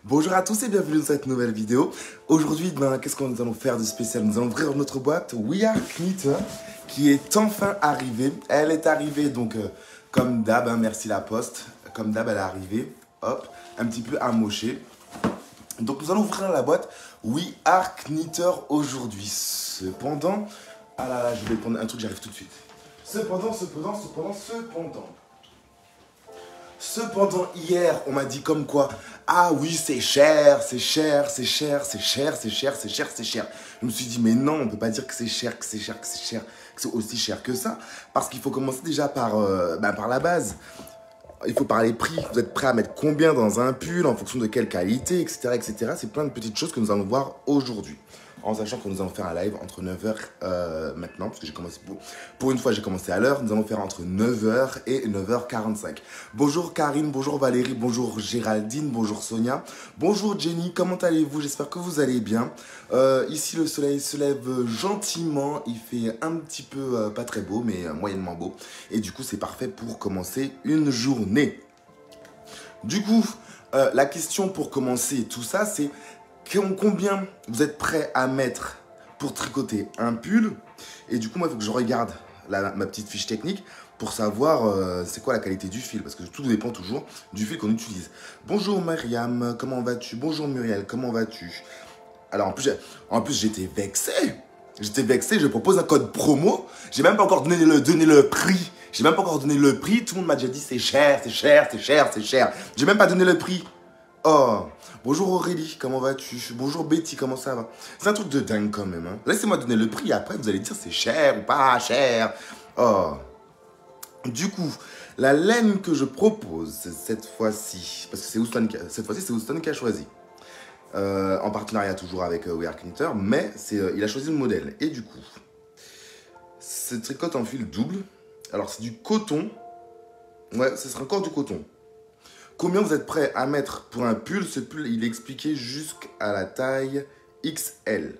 Bonjour à tous et bienvenue dans cette nouvelle vidéo. Aujourd'hui, qu'est-ce que nous allons faire de spécial? Nous allons ouvrir notre boîte We Are Knitter qui est enfin arrivée. Elle est arrivée donc comme d'hab, merci la poste. Comme d'hab, elle est arrivée, hop, un petit peu amochée. Donc nous allons ouvrir la boîte We Are Knitter aujourd'hui. Cependant, ah là là, je vais prendre un truc, j'arrive tout de suite. Cependant, hier, on m'a dit comme quoi, ah oui, c'est cher. Je me suis dit, mais non, on ne peut pas dire que c'est cher, que c'est aussi cher que ça. Parce qu'il faut commencer déjà par la base. Il faut parler prix. Vous êtes prêt à mettre combien dans un pull, en fonction de quelle qualité, etc. etc. C'est plein de petites choses que nous allons voir aujourd'hui. En sachant que nous allons faire un live entre 9h maintenant, parce que j'ai commencé pour une fois, j'ai commencé à l'heure. Nous allons faire entre 9h et 9h45. Bonjour Karine, bonjour Valérie, bonjour Géraldine, bonjour Sonia, bonjour Jenny, comment allez-vous? J'espère que vous allez bien. Ici, le soleil se lève gentiment. Il fait un petit peu, pas très beau, mais moyennement beau. Et du coup, c'est parfait pour commencer une journée. Du coup, la question pour commencer tout ça, c'est combien vous êtes prêt à mettre pour tricoter un pull? Et du coup, moi, il faut que je regarde ma petite fiche technique pour savoir c'est quoi la qualité du fil. Parce que tout dépend toujours du fil qu'on utilise. Bonjour Mariam, comment vas-tu? Bonjour Muriel, comment vas-tu? Alors, en plus j'étais vexé. Je propose un code promo. J'ai même pas encore donné le prix. Tout le monde m'a déjà dit c'est cher. J'ai même pas donné le prix. Oh, bonjour Aurélie, comment vas-tu? Bonjour Betty, comment ça va? C'est un truc de dingue quand même. Laissez-moi donner le prix, après vous allez dire c'est cher ou pas cher. Oh. Du coup, la laine que je propose cette fois-ci, parce que c'est Houston qui a choisi. En partenariat toujours avec We Are Knitter, mais il a choisi le modèle. Et du coup, c'est tricote en fil double. Alors c'est du coton. Ouais, ce sera encore du coton. Combien vous êtes prêt à mettre pour un pull? Ce pull, il est expliqué jusqu'à la taille XL.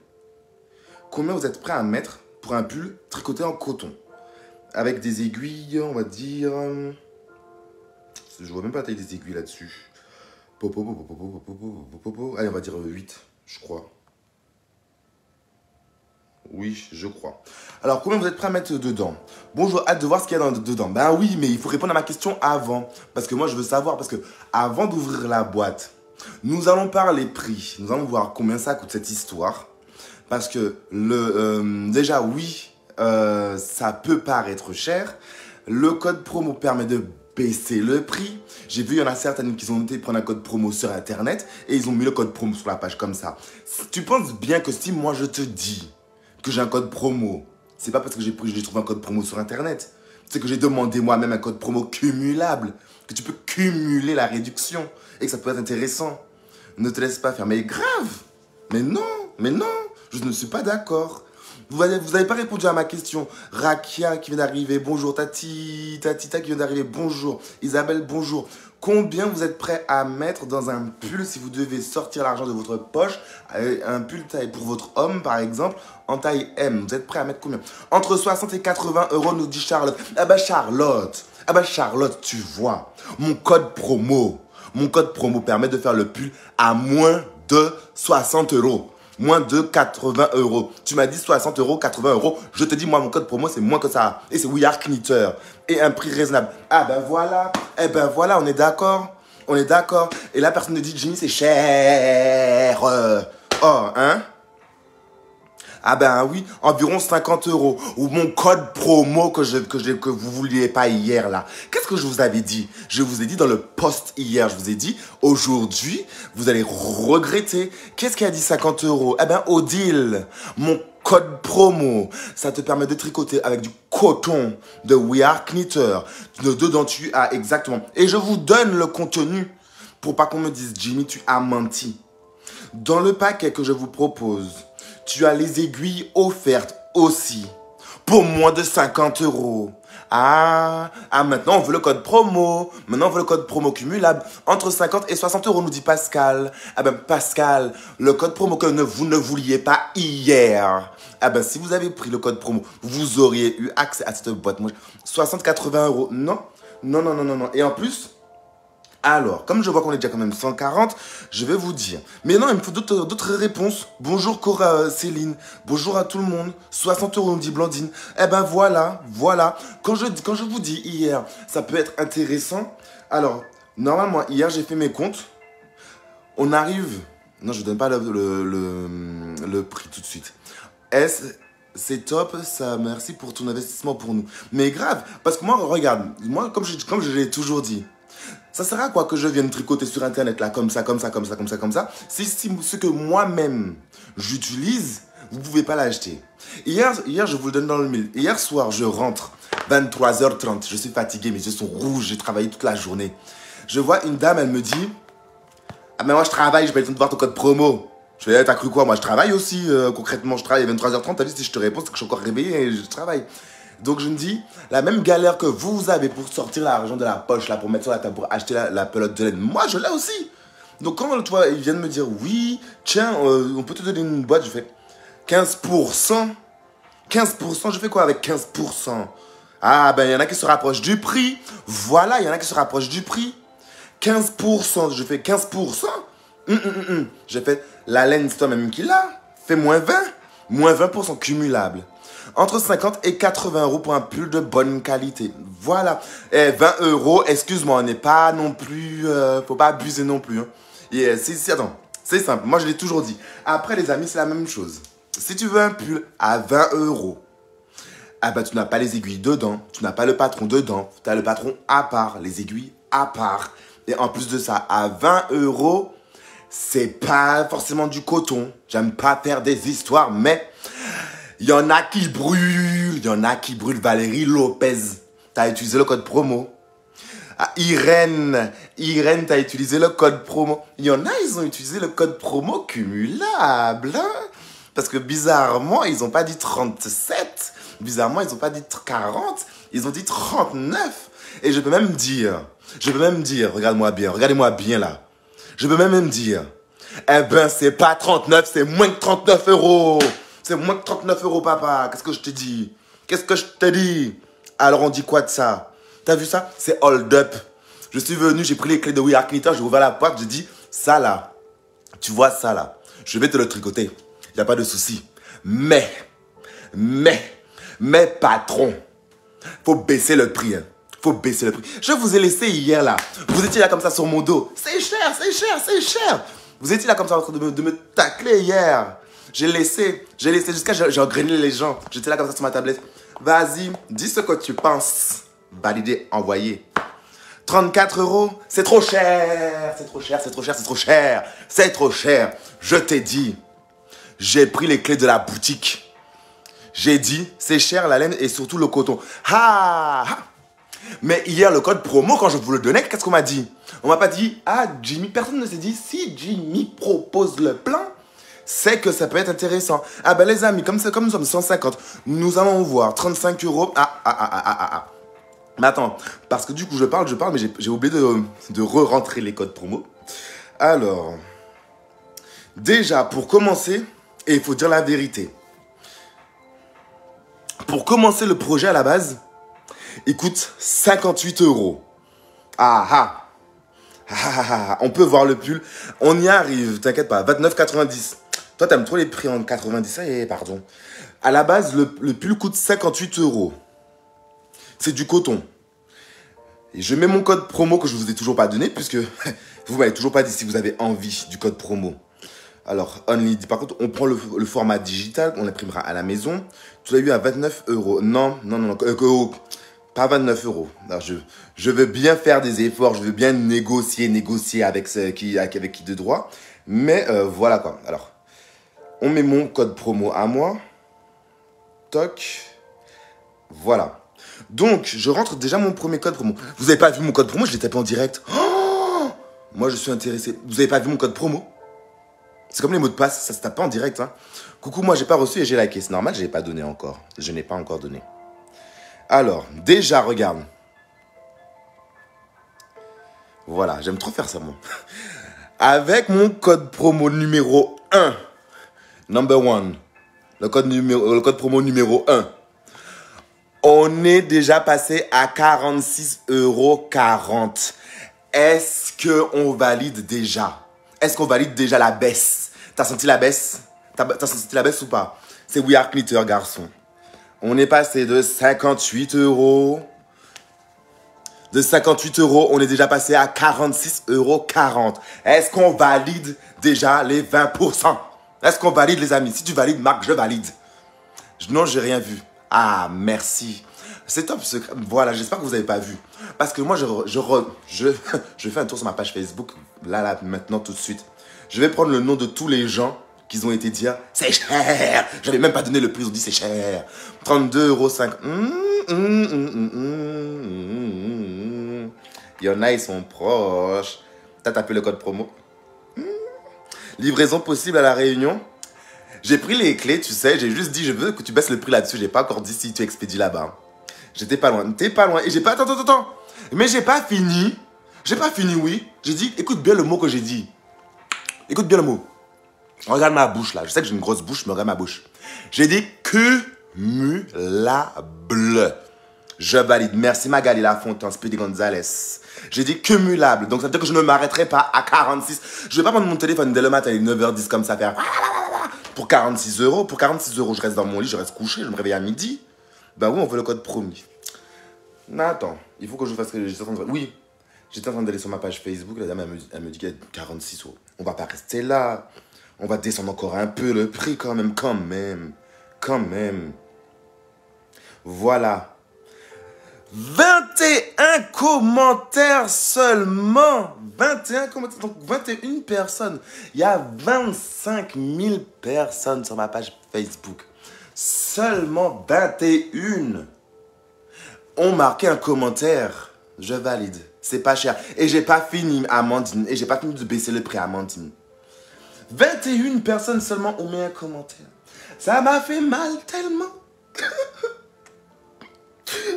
Combien vous êtes prêt à mettre pour un pull tricoté en coton? Avec des aiguilles, on va dire... Je vois même pas la taille des aiguilles là-dessus. Allez, on va dire 8, je crois. Oui, je crois. Alors, combien vous êtes prêt à mettre dedans? Bonjour, hâte de voir ce qu'il y a dedans. Ben oui, mais il faut répondre à ma question avant. Parce que moi, je veux savoir. Parce que avant d'ouvrir la boîte, nous allons parler prix. Nous allons voir combien ça coûte cette histoire. Parce que, déjà, oui, ça peut paraître cher. Le code promo permet de baisser le prix. J'ai vu, il y en a certaines qui ont été prendre un code promo sur Internet. Et ils ont mis le code promo sur la page comme ça. Tu penses bien que si moi, je te dis que j'ai un code promo, c'est pas parce que j'ai trouvé un code promo sur Internet. C'est que j'ai demandé moi-même un code promo cumulable. Que tu peux cumuler la réduction. Et que ça peut être intéressant. Ne te laisse pas faire. Mais grave. Mais non. Je ne suis pas d'accord. Vous n'avez pas répondu à ma question. Rakia qui vient d'arriver, bonjour. Tatita qui vient d'arriver, bonjour. Isabelle, bonjour. Combien vous êtes prêt à mettre dans un pull si vous devez sortir l'argent de votre poche? Un pull taille pour votre homme, par exemple, en taille M. Vous êtes prêt à mettre combien? Entre 60 et 80 euros, nous dit Charlotte. Ah bah Charlotte, tu vois, mon code promo permet de faire le pull à moins de 60 euros. Moins de 80 euros. Tu m'as dit 60 euros, 80 euros. Je te dis, moi, mon code promo, c'est moins que ça. Et c'est We Are Knitter. Et un prix raisonnable. Ah ben voilà. Eh ben voilà, on est d'accord. Et la personne me dit, Jenny, c'est cher. Ah ben oui, environ 50 euros. Ou mon code promo que vous vouliez pas hier là. Qu'est-ce que je vous avais dit? Je vous ai dit dans le post hier, je vous ai dit, aujourd'hui, vous allez regretter. Qu'est-ce qui a dit 50 euros? Eh ben Odile, mon code promo, ça te permet de tricoter avec du coton de We Are Knitter. Dedans, tu as exactement. Et je vous donne le contenu pour pas qu'on me dise, Jimmy, tu as menti. Dans le paquet que je vous propose, tu as les aiguilles offertes aussi pour moins de 50 euros. Ah, maintenant on veut le code promo. Maintenant on veut le code promo cumulable. Entre 50 et 60 euros, nous dit Pascal. Ah ben Pascal, le code promo que vous ne vouliez pas hier. Ah ben si vous avez pris le code promo, vous auriez eu accès à cette boîte. 60-80 euros. Non. Et en plus, Alors, comme je vois qu'on est déjà quand même 140, je vais vous dire. Mais non, il me faut d'autres réponses. Bonjour Cora, Céline. Bonjour à tout le monde. 60 euros, me dit Blandine. Eh ben voilà, voilà. Quand je vous dis hier, ça peut être intéressant. Alors, normalement, hier, j'ai fait mes comptes. On arrive... Non, je ne donne pas le prix tout de suite. C'est top, ça, merci pour ton investissement pour nous. Mais grave, parce que moi, regarde, moi, comme je l'ai toujours dit, ça sert à quoi que je vienne tricoter sur Internet, là, comme ça, comme ça, comme ça, comme ça, comme ça, si ce que moi-même j'utilise, vous ne pouvez pas l'acheter. Hier, je vous le donne dans le mille. Hier soir, je rentre, 23h30, je suis fatigué, mes yeux sont rouges, j'ai travaillé toute la journée. Je vois une dame, elle me dit, ah mais moi je travaille, j'ai pas eu le temps de voir ton code promo. Je fais, t'as cru quoi? Moi je travaille aussi, concrètement, je travaille à 23h30, t'as vu, si je te réponds, c'est que je suis encore réveillé et je travaille. Donc je me dis, la même galère que vous avez pour sortir l'argent de la poche, là, pour mettre sur la table, pour acheter la pelote de laine, moi je l'ai aussi. Donc quand tu vois, ils viennent me dire, oui, tiens, on peut te donner une boîte, je fais 15%. 15%, je fais quoi avec 15%? Ah ben il y en a qui se rapprochent du prix. Voilà, il y en a qui se rapprochent du prix. 15%, je fais 15%. J'ai fait la laine, c'est toi-même qui l'a. Fais moins 20. Moins 20% cumulable. Entre 50 et 80 euros pour un pull de bonne qualité. Voilà. Et 20 euros, excuse-moi, on n'est pas non plus... faut pas abuser non plus. Hein. Et attends, c'est simple. Moi, je l'ai toujours dit. Après, les amis, c'est la même chose. Si tu veux un pull à 20 euros, ah bah, tu n'as pas les aiguilles dedans. Tu n'as pas le patron dedans. Tu as le patron à part. Les aiguilles à part. Et en plus de ça, à 20 euros, c'est pas forcément du coton. J'aime pas faire des histoires, mais il y en a qui brûlent. Il y en a qui brûlent. Valérie Lopez, tu as utilisé le code promo. Ah, Irène, tu as utilisé le code promo. Il y en a, ils ont utilisé le code promo cumulable. Hein? Parce que bizarrement, ils n'ont pas dit 37. Bizarrement, ils n'ont pas dit 40. Ils ont dit 39. Et je peux même dire, regardez-moi bien là. Je peux même dire, eh ben, c'est pas 39, c'est moins que 39 euros. C'est moins que 39 euros, papa. Qu'est-ce que je te dis? Qu'est-ce que je te dis? Alors, on dit quoi de ça? T'as vu ça? C'est hold up. Je suis venu, j'ai pris les clés de We Are Knitter, j'ai ouvert la porte, j'ai dit, ça là, tu vois ça là, je vais te le tricoter. Il n'y a pas de souci. Mais, patron, faut baisser le prix. Hein. Faut baisser le prix. Je vous ai laissé hier là. Vous étiez là comme ça sur mon dos. C'est cher, c'est cher, c'est cher. Vous étiez là comme ça en train de me tacler hier. J'ai laissé jusqu'à j'ai engrainé les gens. J'étais là comme ça sur ma tablette. Vas-y, dis ce que tu penses. Valider, envoyer. 34 euros, c'est trop cher. C'est trop cher, c'est trop cher, c'est trop cher. C'est trop cher. Je t'ai dit. J'ai pris les clés de la boutique. J'ai dit, c'est cher la laine et surtout le coton. Ah! Mais hier, le code promo, quand je vous le donnais, qu'est-ce qu'on m'a dit? On m'a pas dit, ah, Jimmy, personne ne s'est dit, si Jimmy propose le plan, c'est que ça peut être intéressant. Ah ben les amis, comme nous sommes 150, nous allons voir 35 euros. Mais attends, parce que du coup, je parle, mais j'ai oublié de re-rentrer les codes promo. Alors, déjà, pour commencer, et il faut dire la vérité, pour commencer le projet à la base, il coûte 58 euros. On peut voir le pull. On y arrive, t'inquiète pas. 29,90. Toi, t'aimes trop les prix en 90. Pardon. À la base, le pull coûte 58 euros. C'est du coton. Et je mets mon code promo que je vous ai toujours pas donné, puisque vous m'avez toujours pas dit si vous avez envie du code promo. Alors, only. Par contre, on prend le format digital, on l'imprimera à la maison. Tu l'as eu à 29 euros. Non. Pas 29 euros. Alors, je veux bien faire des efforts, je veux bien négocier avec qui de droit. Mais voilà quoi. Alors, on met mon code promo à moi. Toc. Voilà. Donc, je rentre déjà mon premier code promo. Vous n'avez pas vu mon code promo? Je l'ai tapé en direct. Oh, moi, je suis intéressé. Vous n'avez pas vu mon code promo? C'est comme les mots de passe, ça se tape pas en direct. Hein. Coucou, moi, j'ai pas reçu et j'ai liké. C'est normal, je n'ai pas donné encore. Je n'ai pas encore donné. Alors, déjà, regarde. Voilà, j'aime trop faire ça, moi. Avec mon code promo numéro 1, number 1, le code promo numéro 1, on est déjà passé à 46,40 €. Est-ce qu'on valide déjà? Est-ce qu'on valide déjà la baisse? T'as senti la baisse? T'as senti la baisse ou pas? C'est We Are Knitter, garçon. On est passé de 58 €. De 58 €, on est déjà passé à 46,40 €. Est-ce qu'on valide déjà les 20%? Est-ce qu'on valide, les amis? Si tu valides, Marc, je valide. Non, j'ai rien vu. Ah, merci. C'est top. Voilà, j'espère que vous n'avez pas vu. Parce que moi, je fais un tour sur ma page Facebook. Là, maintenant, tout de suite. Je vais prendre le nom de tous les gens qui ont été dire « C'est cher !» J'avais même pas donné le prix, ils ont dit « C'est cher !» 32,5 €. Il y en a, ils sont proches. T'as tapé le code promo. Livraison possible à La Réunion. J'ai pris les clés, tu sais. J'ai juste dit, je veux que tu baisses le prix là-dessus. J'ai pas encore dit si tu expédies là-bas. J'étais pas loin. T'es pas loin. Et j'ai pas... Attends. Mais j'ai pas fini. J'ai pas fini, oui. J'ai dit, écoute bien le mot que j'ai dit. Écoute bien le mot. Regarde ma bouche là. Je sais que j'ai une grosse bouche, mais regarde ma bouche. J'ai dit cumulable. Je valide. Merci Magali Lafontaine, Speedy Gonzalez. J'ai dit cumulable. Donc ça veut dire que je ne m'arrêterai pas à 46. Je vais pas prendre mon téléphone dès le matin, il est 9h10 comme ça, faire pour 46 €. Pour 46 €, je reste dans mon lit, je reste couché, je me réveille à midi. Ben oui, on veut le code promis. Mais attends, il faut que je fasse ce que j'étais en train de faire. Oui, j'étais en train d'aller sur ma page Facebook. La dame, elle me dit qu'il y a 46 €. On va pas rester là. On va descendre encore un peu le prix quand même. Voilà. 21 commentaires seulement. 21 commentaires. Donc 21 personnes. Il y a 25 000 personnes sur ma page Facebook. Seulement 21 ont marqué un commentaire. Je valide. C'est pas cher. Et j'ai pas fini, Amandine. Et j'ai pas fini de baisser le prix, Amandine. 21 personnes seulement ont mis un commentaire. Ça m'a fait mal tellement.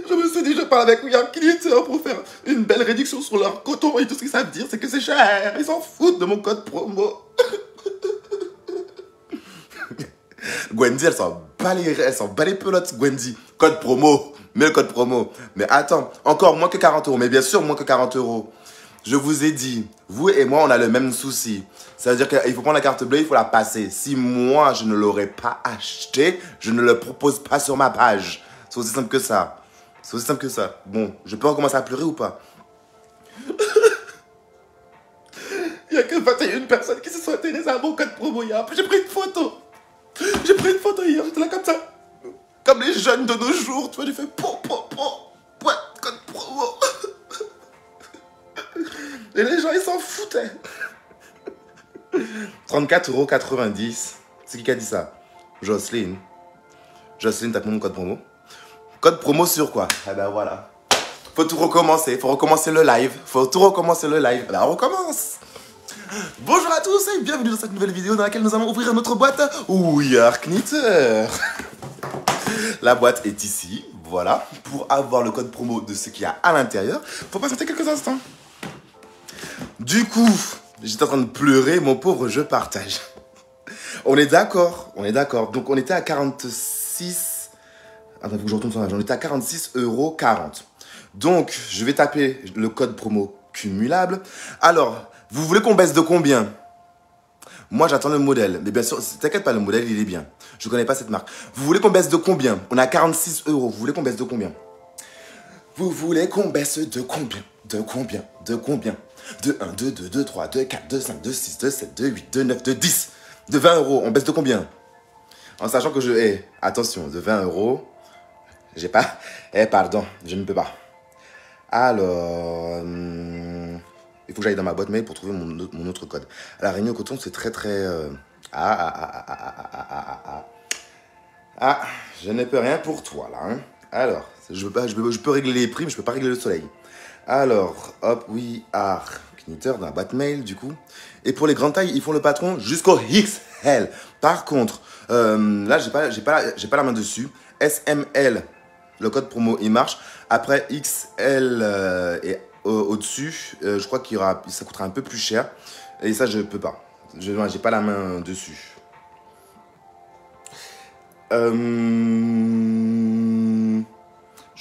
Je me suis dit, je parle avec We Are Knitter pour faire une belle réduction sur leur coton. Et tout ce qu'ils savent dire, c'est que c'est cher. Ils s'en foutent de mon code promo. Gwendy, elle s'en bat les pelotes, Gwendy. Code promo. Mets le code promo. Mais attends, encore moins que 40 €. Mais bien sûr, moins que 40 €. Je vous ai dit, vous et moi, on a le même souci. Ça veut dire qu'il faut prendre la carte bleue, il faut la passer. Si moi, je ne l'aurais pas acheté, je ne le propose pas sur ma page. C'est aussi simple que ça. C'est aussi simple que ça. Bon, je peux recommencer à pleurer ou pas? Il n'y a que 21 personnes qui se sont intéressées à mon code promo hier. J'ai pris une photo. J'ai pris une photo hier, j'étais là comme ça. Comme les jeunes de nos jours, tu vois, j'ai fait ouais, code promo. Et les gens, ils s'en foutaient. 34,90 €. C'est qui a dit ça? Jocelyne. Jocelyne, t'as mon code promo. Code promo sur quoi? Eh ben voilà. Faut tout recommencer. Faut recommencer le live. Faut tout recommencer le live. Ben on recommence. Bonjour à tous et bienvenue dans cette nouvelle vidéo dans laquelle nous allons ouvrir notre boîte We Are Knitter. La boîte est ici. Voilà. Pour avoir le code promo de ce qu'il y a à l'intérieur, faut patienter quelques instants. Du coup, j'étais en train de pleurer, mon pauvre, je partage. On est d'accord, Donc, on était à 46... Attends, il faut que je retourne sur l'argent. On était à 46,40 €. Donc, je vais taper le code promo cumulable. Alors, vous voulez qu'on baisse de combien? Moi, j'attends le modèle. Mais bien sûr, t'inquiète pas, le modèle, il est bien. Je ne connais pas cette marque. Vous voulez qu'on baisse de combien? On est à 46 €. Vous voulez qu'on baisse de combien? Vous voulez qu'on baisse de combien? De 1, 2, 2, 2, 3, 2, 4, 2, 5, 2, 6, 2, 7, 2, 8, 2, 9, 2, 10. De 20 €. On baisse de combien? En sachant que attention, de 20 €. J'ai pas... pardon, je ne peux pas. Alors... il faut que j'aille dans ma boîte mail pour trouver mon autre code. La Réunion au coton, c'est très... je ne peux rien pour toi, là. Hein. Alors, je peux régler les prix, mais je peux pas régler le soleil. Alors, hop, We Are Knitter dans la boîte mail, du coup. Et pour les grandes tailles, ils font le patron jusqu'au XL. Par contre, là, j'ai pas la main dessus. SML, le code promo, il marche. Après, XL et au-dessus, je crois ça coûtera un peu plus cher. Et ça, je peux pas. J'ai pas la main dessus.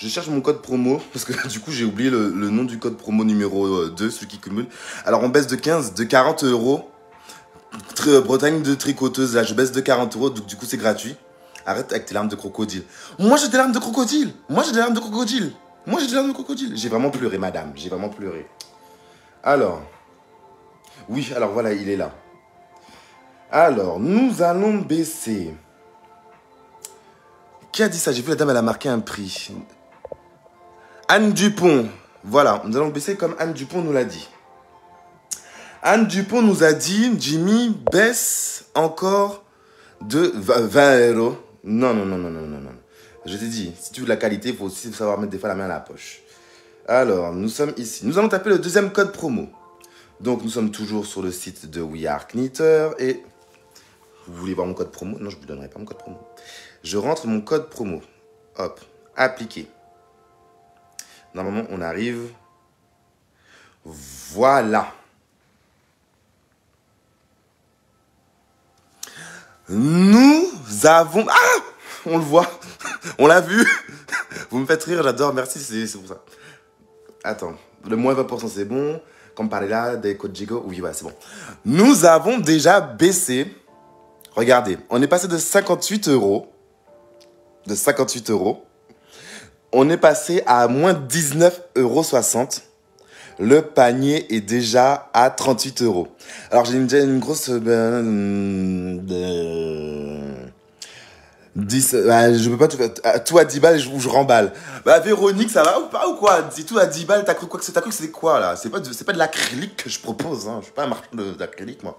Je cherche mon code promo, parce que du coup, j'ai oublié le nom du code promo numéro 2, celui qui cumule. Alors, on baisse de 15, de 40 euros. Bretagne de tricoteuse, là, je baisse de 40 euros, donc du coup, c'est gratuit. Arrête avec tes larmes de crocodile. Moi, j'ai des larmes de crocodile. Moi, j'ai des larmes de crocodile. Moi, j'ai des larmes de crocodile. J'ai vraiment pleuré, madame. J'ai vraiment pleuré. Alors. Oui, alors voilà, il est là. Alors, nous allons baisser. Qui a dit ça? J'ai vu la dame, elle a marqué un prix. Anne Dupont. Voilà, nous allons baisser comme Anne Dupont nous l'a dit. Anne Dupont nous a dit, Jimmy, baisse encore de 20 euros. Non. Je t'ai dit, si tu veux de la qualité, il faut aussi savoir mettre des fois la main à la poche. Alors, nous sommes ici. Nous allons taper le deuxième code promo. Donc, nous sommes toujours sur le site de We Are Knitter. Et vous voulez voir mon code promo? Non, je ne vous donnerai pas mon code promo. Je rentre mon code promo. Hop, appliquer. Normalement, on arrive. Voilà. Nous avons... Ah! On le voit. On l'a vu. Vous me faites rire, j'adore. Merci, c'est pour ça. Attends. Le moins 20%, c'est bon. Comme par là, des codes Jigo. Oui, voilà, c'est bon. Nous avons déjà baissé. Regardez. On est passé de 58 euros. De 58 euros. On est passé à moins 19,60 euros. Le panier est déjà à 38 euros. Alors, j'ai déjà une grosse... 10, je peux pas tout à 10 balles, je remballe. Bah, Véronique, ça va ou pas ou quoi? Dis tout à 10 balles, t'as cru quoi que c'est quoi là? C'est pas de l'acrylique que je propose, hein. Je suis pas un marchand d'acrylique, moi.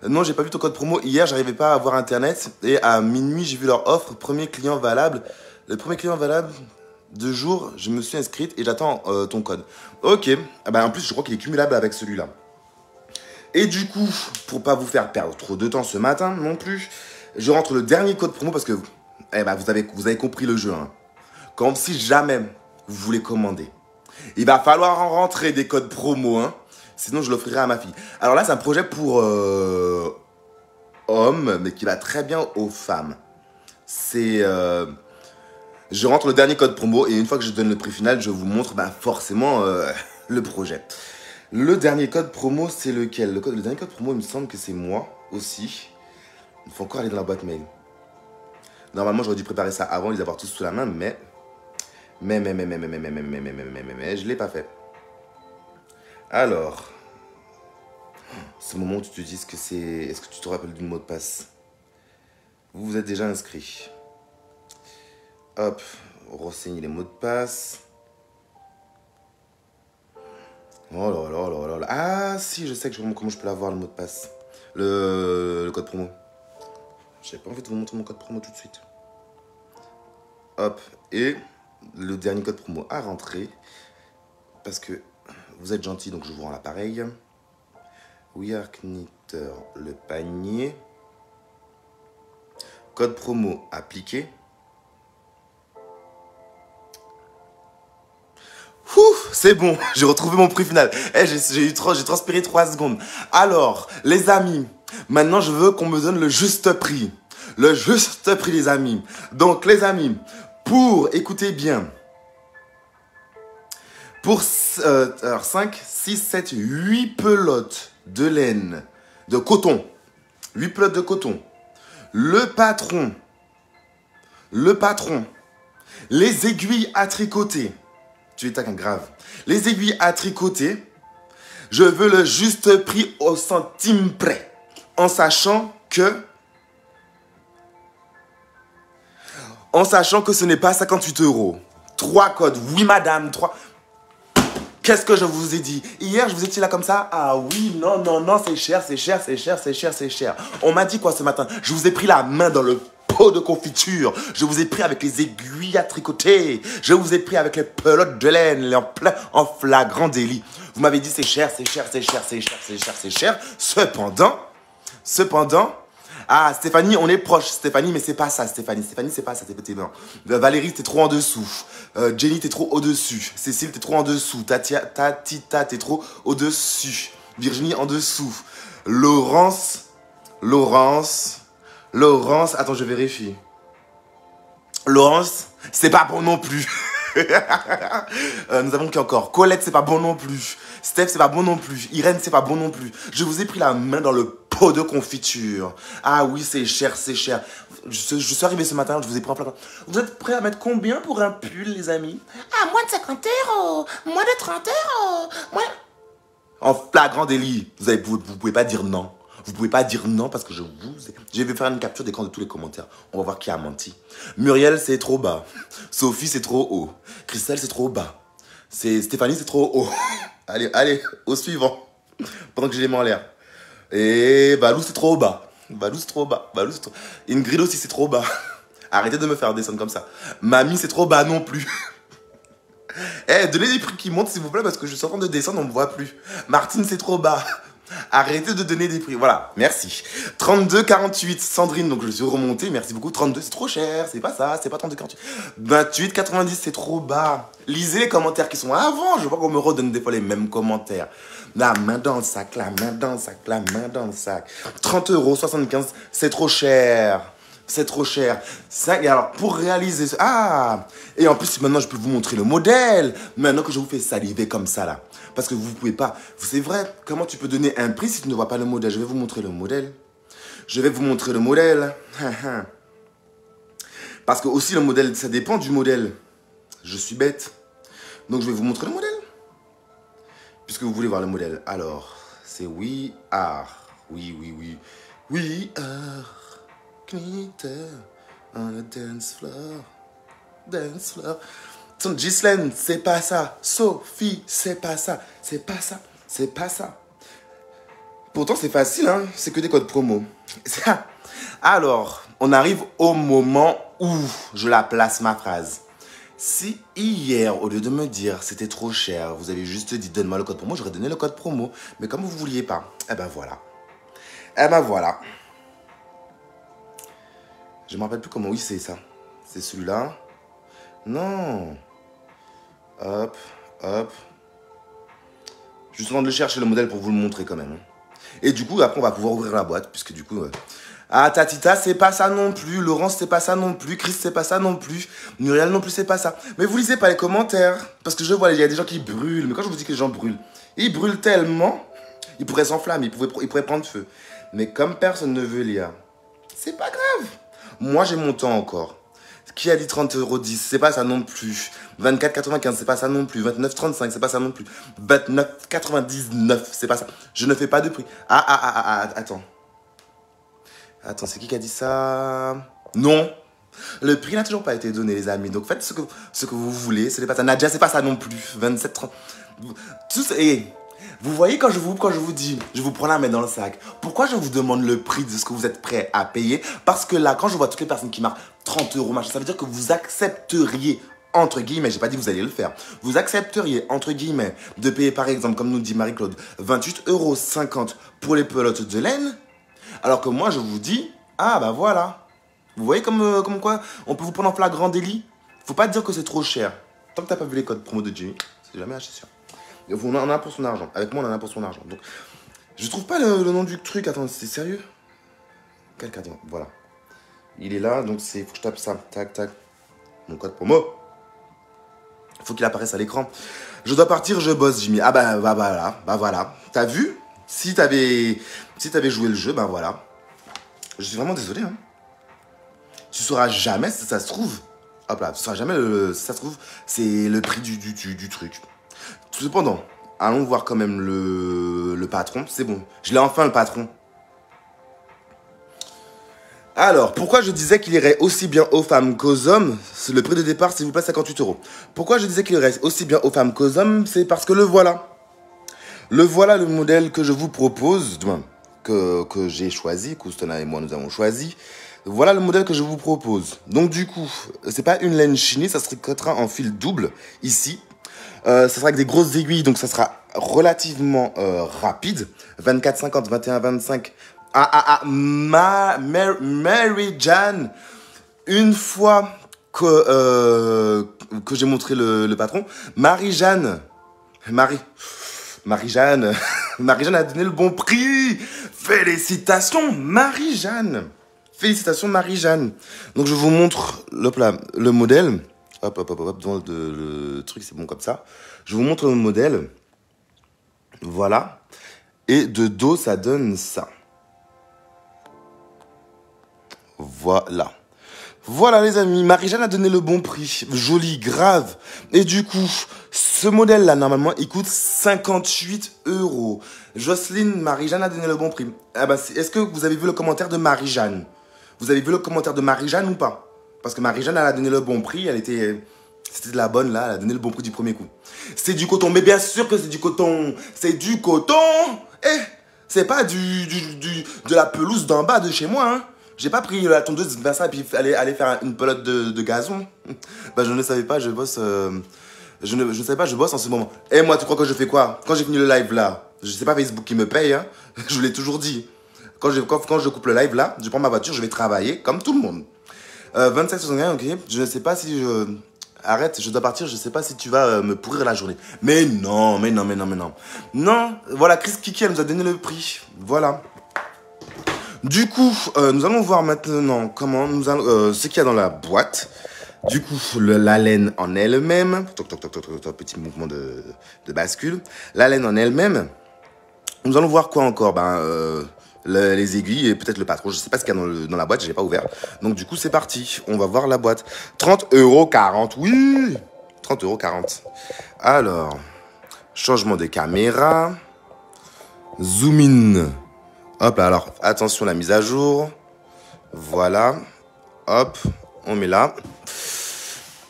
Non, j'ai pas vu ton code promo. Hier, j'arrivais pas à avoir internet. Et à minuit, j'ai vu leur offre. Premier client valable. Le premier client valable de jour, je me suis inscrite et j'attends ton code. Ok. Ah bah, en plus, je crois qu'il est cumulable avec celui-là. Et du coup, pour pas vous faire perdre trop de temps ce matin non plus, je rentre le dernier code promo parce que vous avez compris le jeu. Hein. Comme si jamais vous voulez commander, il va falloir en rentrer des codes promo. Hein. Sinon, je l'offrirai à ma fille. Alors là, c'est un projet pour hommes, mais qui va très bien aux femmes. C'est... je rentre le dernier code promo et une fois que je donne le prix final, je vous montre forcément le projet. Le dernier code promo, c'est lequel? Le dernier code promo, il me semble que c'est moi aussi. Il faut encore aller dans la boîte mail. Normalement, j'aurais dû préparer ça avant, les avoir tous sous la main, mais je ne l'ai pas fait. Alors, c'est le moment où tu te dis que c'est... Est-ce que tu te rappelles du mot de passe? Vous vous êtes déjà inscrit. Hop, renseignez les mots de passe. Oh là là là là là. Ah si, je sais comment je peux l'avoir, le mot de passe. Le code promo. J'ai pas envie de vous montrer mon code promo tout de suite. Hop, et le dernier code promo à rentrer. Parce que vous êtes gentil, donc je vous rends l'appareil. We Are Knitter, le panier. Code promo appliqué. C'est bon, j'ai retrouvé mon prix final. J'ai transpiré 3 secondes. Alors, les amis, maintenant je veux qu'on me donne le juste prix. Le juste prix, les amis. Donc, les amis, écoutez bien, pour 5, 6, 7, 8 pelotes de laine, de coton, 8 pelotes de coton, le patron, les aiguilles à tricoter, tu es un grave. Les aiguilles à tricoter, je veux le juste prix au centime près. En sachant que ce n'est pas 58 euros. 3 codes. Oui, madame, 3. Qu'est-ce que je vous ai dit? Hier, je vous ai dit là comme ça. Ah oui, non, c'est cher. On m'a dit quoi ce matin? Je vous ai pris la main dans le pot de confiture. Je vous ai pris avec les aiguilles à tricoter. Je vous ai pris avec les pelotes de laine en flagrant délit. Vous m'avez dit c'est cher. Cependant, ah Stéphanie, on est proche. Stéphanie, mais c'est pas ça. Stéphanie, c'est pas ça. Non. Valérie, t'es trop en dessous. Jenny, t'es trop au-dessus. Cécile, t'es trop en dessous. Tita, t'es trop au-dessus. Virginie, en dessous. Laurence, attends, je vérifie. Laurence, c'est pas bon non plus. Nous avons qui encore? Colette, c'est pas bon non plus. Steph, c'est pas bon non plus. Irène, c'est pas bon non plus. Je vous ai pris la main dans le pot de confiture. Ah oui, c'est cher, c'est cher. Je suis arrivé ce matin, je vous ai pris en plein. Vous êtes prêts à mettre combien pour un pull, les amis? Ah, moins de 50 €, moins de 30 €, moins... En flagrant délit, vous pouvez pas dire non. Vous pouvez pas dire non parce que je vais faire une capture d'écran de tous les commentaires. On va voir qui a menti. Muriel, c'est trop bas. Sophie, c'est trop haut. Christelle, c'est trop bas. Stéphanie, c'est trop haut. Allez, au suivant. Pendant que j'ai les mains en l'air. Et Balou, c'est trop bas. Balou, c'est trop bas. Ingrid aussi, c'est trop bas. Arrêtez de me faire descendre comme ça. Mamie, c'est trop bas non plus. Donnez des prix qui montent, s'il vous plaît, parce que je suis en train de descendre, on me voit plus. Martine, c'est trop bas. Arrêtez de donner des prix. Voilà, merci. 32,48, Sandrine, donc je suis remontée, merci beaucoup. 32, c'est trop cher, c'est pas ça, c'est pas 32,48. 28,90, c'est trop bas. Lisez les commentaires qui sont avant, je vois qu'on me redonne des fois les mêmes commentaires. La main dans le sac, la main dans le sac, la main dans le sac. 30,75 €, c'est trop cher. C'est trop cher. Et alors, pour réaliser ça... Ah! Et en plus, maintenant, je peux vous montrer le modèle. Maintenant que je vous fais saliver comme ça, là. Parce que vous pouvez pas... C'est vrai, comment tu peux donner un prix si tu ne vois pas le modèle? Je vais vous montrer le modèle. Parce que aussi, le modèle, ça dépend du modèle. Je suis bête. Donc, je vais vous montrer le modèle. Puisque vous voulez voir le modèle. Alors, c'est We Are. Oui. We Are. Glitter on a dance floor. Ghislaine, c'est pas ça. Sophie, c'est pas ça. Pourtant, c'est facile, hein. C'est que des codes promo. Alors, on arrive au moment où je la place ma phrase. Si hier, au lieu de me dire c'était trop cher, vous avez juste dit donne-moi le code promo, j'aurais donné le code promo. Mais comme vous ne vouliez pas, eh ben voilà. Je me rappelle plus comment, oui, c'est ça. C'est celui-là. Non. Hop. Juste avant de le chercher, le modèle, pour vous le montrer quand même. Et du coup, après, on va pouvoir ouvrir la boîte, puisque du coup... Ah, Tatita, c'est pas ça non plus. Laurence, c'est pas ça non plus. Chris, c'est pas ça non plus. Muriel non plus, c'est pas ça. Mais vous lisez pas les commentaires. Parce que je vois, il y a des gens qui brûlent. Mais quand je vous dis que les gens brûlent, ils brûlent tellement, ils pourraient s'enflammer, ils pourraient prendre feu. Mais comme personne ne veut lire, c'est pas grave. Moi, j'ai mon temps encore. Qui a dit 30,10 €? C'est pas ça non plus. 24,95, c'est pas ça non plus. 29,35, c'est pas ça non plus. 29,99, c'est pas ça. Je ne fais pas de prix. Attends. Attends, c'est qui a dit ça? Non. Le prix n'a toujours pas été donné, les amis. Donc, faites ce que vous voulez. Ce n'est pas ça. Nadia, c'est pas ça non plus. 27, 30. Vous voyez, quand je vous dis, je vous prends la main dans le sac, pourquoi je vous demande le prix de ce que vous êtes prêt à payer? Parce que là, quand je vois toutes les personnes qui marquent 30 €, machin, ça veut dire que vous accepteriez, entre guillemets, j'ai pas dit que vous alliez le faire, vous accepteriez, entre guillemets, de payer, par exemple, comme nous dit Marie-Claude, 28,50 € pour les pelotes de laine, alors que moi, je vous dis, ah bah voilà. Vous voyez comme quoi on peut vous prendre en flagrant délit? Faut pas dire que c'est trop cher. Tant que t'as pas vu les codes promo de Jimmy, c'est jamais acheté sûr. On en a pour son argent. Avec moi, on en a pour son argent. Donc, je trouve pas le nom du truc. Attends, c'est sérieux? Quel cadeau? Voilà. Il est là, donc faut que je tape ça. Tac, tac. Mon code promo. Faut qu'il apparaisse à l'écran. Je dois partir, je bosse, Jimmy. Ah bah voilà. T'as vu? Si t'avais joué le jeu, bah voilà. Je suis vraiment désolé, hein. Tu sauras jamais si ça se trouve. Hop là, tu sauras jamais si ça se trouve. C'est le prix du truc. Cependant, allons voir quand même le patron. C'est bon, je l'ai enfin le patron. Alors, pourquoi je disais qu'il irait aussi bien aux femmes qu'aux hommes? Le prix de départ, s'il vous plaît, 58 €. Pourquoi je disais qu'il irait aussi bien aux femmes qu'aux hommes? C'est parce que le voilà. Le voilà, le modèle que je vous propose, que j'ai choisi, qu'Oustona et moi nous avons choisi. Voilà le modèle que je vous propose. Donc du coup, c'est pas une laine chinée, ça se tricotera en fil double, ici. Ça sera avec des grosses aiguilles, donc ça sera relativement rapide. 24,50, 21,25. Mary Jan, une fois que j'ai montré le patron, Marie-Jeanne a donné le bon prix. Félicitations, Marie-Jeanne. Donc, je vous montre le modèle. Hop, hop, hop, hop, dans le truc, c'est bon comme ça. Je vous montre le modèle. Voilà. Et de dos, ça donne ça. Voilà. Voilà les amis, Marie-Jeanne a donné le bon prix. Joli, grave. Et du coup, ce modèle-là, normalement, il coûte 58 €. Jocelyne, Marie-Jeanne a donné le bon prix. Ah bah, est-ce que vous avez vu le commentaire de Marie-Jeanne? Vous avez vu le commentaire de Marie-Jeanne ou pas? Parce que Marie-Jeanne, elle a donné le bon prix. C'était de la bonne, là. Elle a donné le bon prix du premier coup. C'est du coton. Mais bien sûr que c'est du coton. C'est du coton. C'est pas de la pelouse d'en bas de chez moi, hein. J'ai pas pris la tondeuse vers ça et puis aller faire une pelote de gazon. Bah, je ne savais pas, je bosse. Je ne savais pas, je bosse en ce moment. Et moi, tu crois que je fais quoi? Quand j'ai fini le live là, sais pas Facebook qui me paye, hein. Je vous l'ai toujours dit. Quand je coupe le live là, je prends ma voiture, je vais travailler comme tout le monde. 27,61, ok. Je ne sais pas si je. Arrête, je dois partir, je sais pas si tu vas me pourrir la journée. Mais non. Non, voilà, Chris Kiki, elle nous a donné le prix. Voilà. Du coup, nous allons voir maintenant comment ce qu'il y a dans la boîte. Du coup, la laine en elle-même. Petit mouvement de bascule. La laine en elle-même. Nous allons voir quoi encore? Les aiguilles et peut-être le patron. Je sais pas ce qu'il y a dans la boîte, je l'ai pas ouvert. Donc du coup, c'est parti. On va voir la boîte. 30,40 €. Oui, 30,40 €. Alors, changement de caméra. Zoom in. Hop là, alors attention la mise à jour. Voilà. Hop, on met là.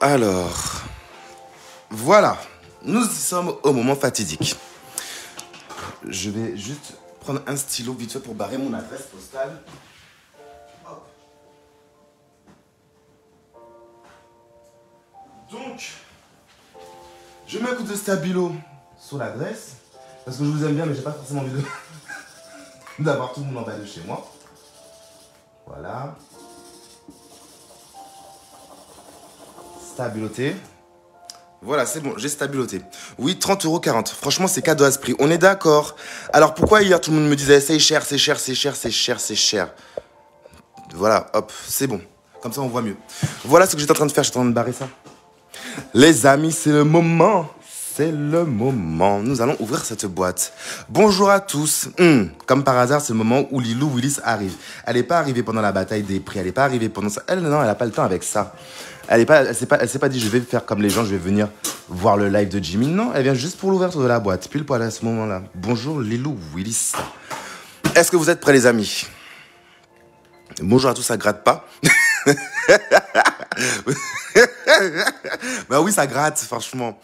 Alors, voilà. Nous y sommes au moment fatidique. Je vais juste prendre un stylo vite fait pour barrer mon adresse postale. Hop. Donc, je mets un coup de stabilo sur l'adresse. Parce que je vous aime bien, mais j'ai pas forcément envie d'avoir tout le monde en bas de chez moi. Voilà. Stabiloté. Voilà, c'est bon, j'ai stabiloté. Oui, 30,40 €. Franchement, c'est cadeau à ce prix. On est d'accord. Alors, pourquoi hier, tout le monde me disait c'est cher, c'est cher, c'est cher, c'est cher, c'est cher. Voilà, hop, c'est bon. Comme ça, on voit mieux. Voilà ce que j'étais en train de faire. J'étais en train de barrer ça. Les amis, c'est le moment. C'est le moment. Nous allons ouvrir cette boîte. Bonjour à tous. Comme par hasard, c'est le moment où Lilou Willis arrive. Elle n'est pas arrivée pendant la bataille des prix. Elle n'est pas arrivée pendant ça. Elle n'a pas le temps avec ça. Elle s'est pas dit, je vais faire comme les gens, je vais venir voir le live de Jimmy. Non, elle vient juste pour l'ouverture de la boîte. Pile poil à ce moment-là. Bonjour Lilou Willis. Est-ce que vous êtes prêts, les amis? Bonjour à tous, ça gratte pas. Bah oui, ça gratte, franchement.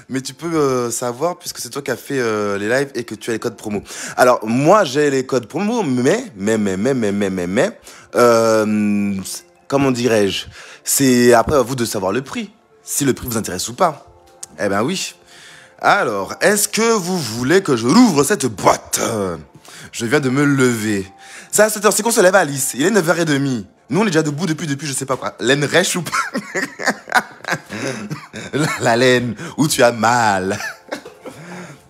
Mais tu peux savoir, puisque c'est toi qui as fait les lives et que tu as les codes promo. Alors, moi, j'ai les codes promo, mais, comment dirais-je? C'est après à vous de savoir le prix. Si le prix vous intéresse ou pas. Eh ben oui. Alors, est-ce que vous voulez que je l'ouvre cette boîte? Je viens de me lever. Ça, c'est qu'on se lève à Alice. Il est 9h30. Nous, on est déjà debout depuis je sais pas quoi. Laine rêche ou pas? La laine où tu as mal.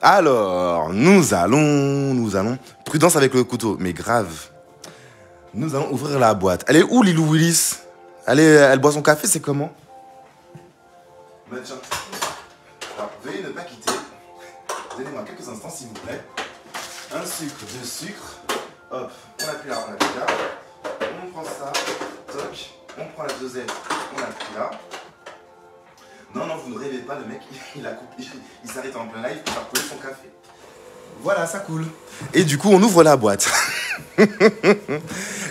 Alors, nous allons. Prudence avec le couteau, mais grave. Nous allons ouvrir la boîte. Elle est où, Lilou Willis? Elle boit son café, c'est comment? Tiens. Alors, veuillez ne pas quitter. Donnez-moi quelques instants, s'il vous plaît. Un sucre, deux sucres. Hop, on appuie là, on appuie là. On prend ça, toc. On prend la dosette, on appuie là. Non, vous ne rêvez pas, le mec, il s'arrête en plein live pour faire couler son café. Voilà, ça coule. Et du coup, on ouvre la boîte.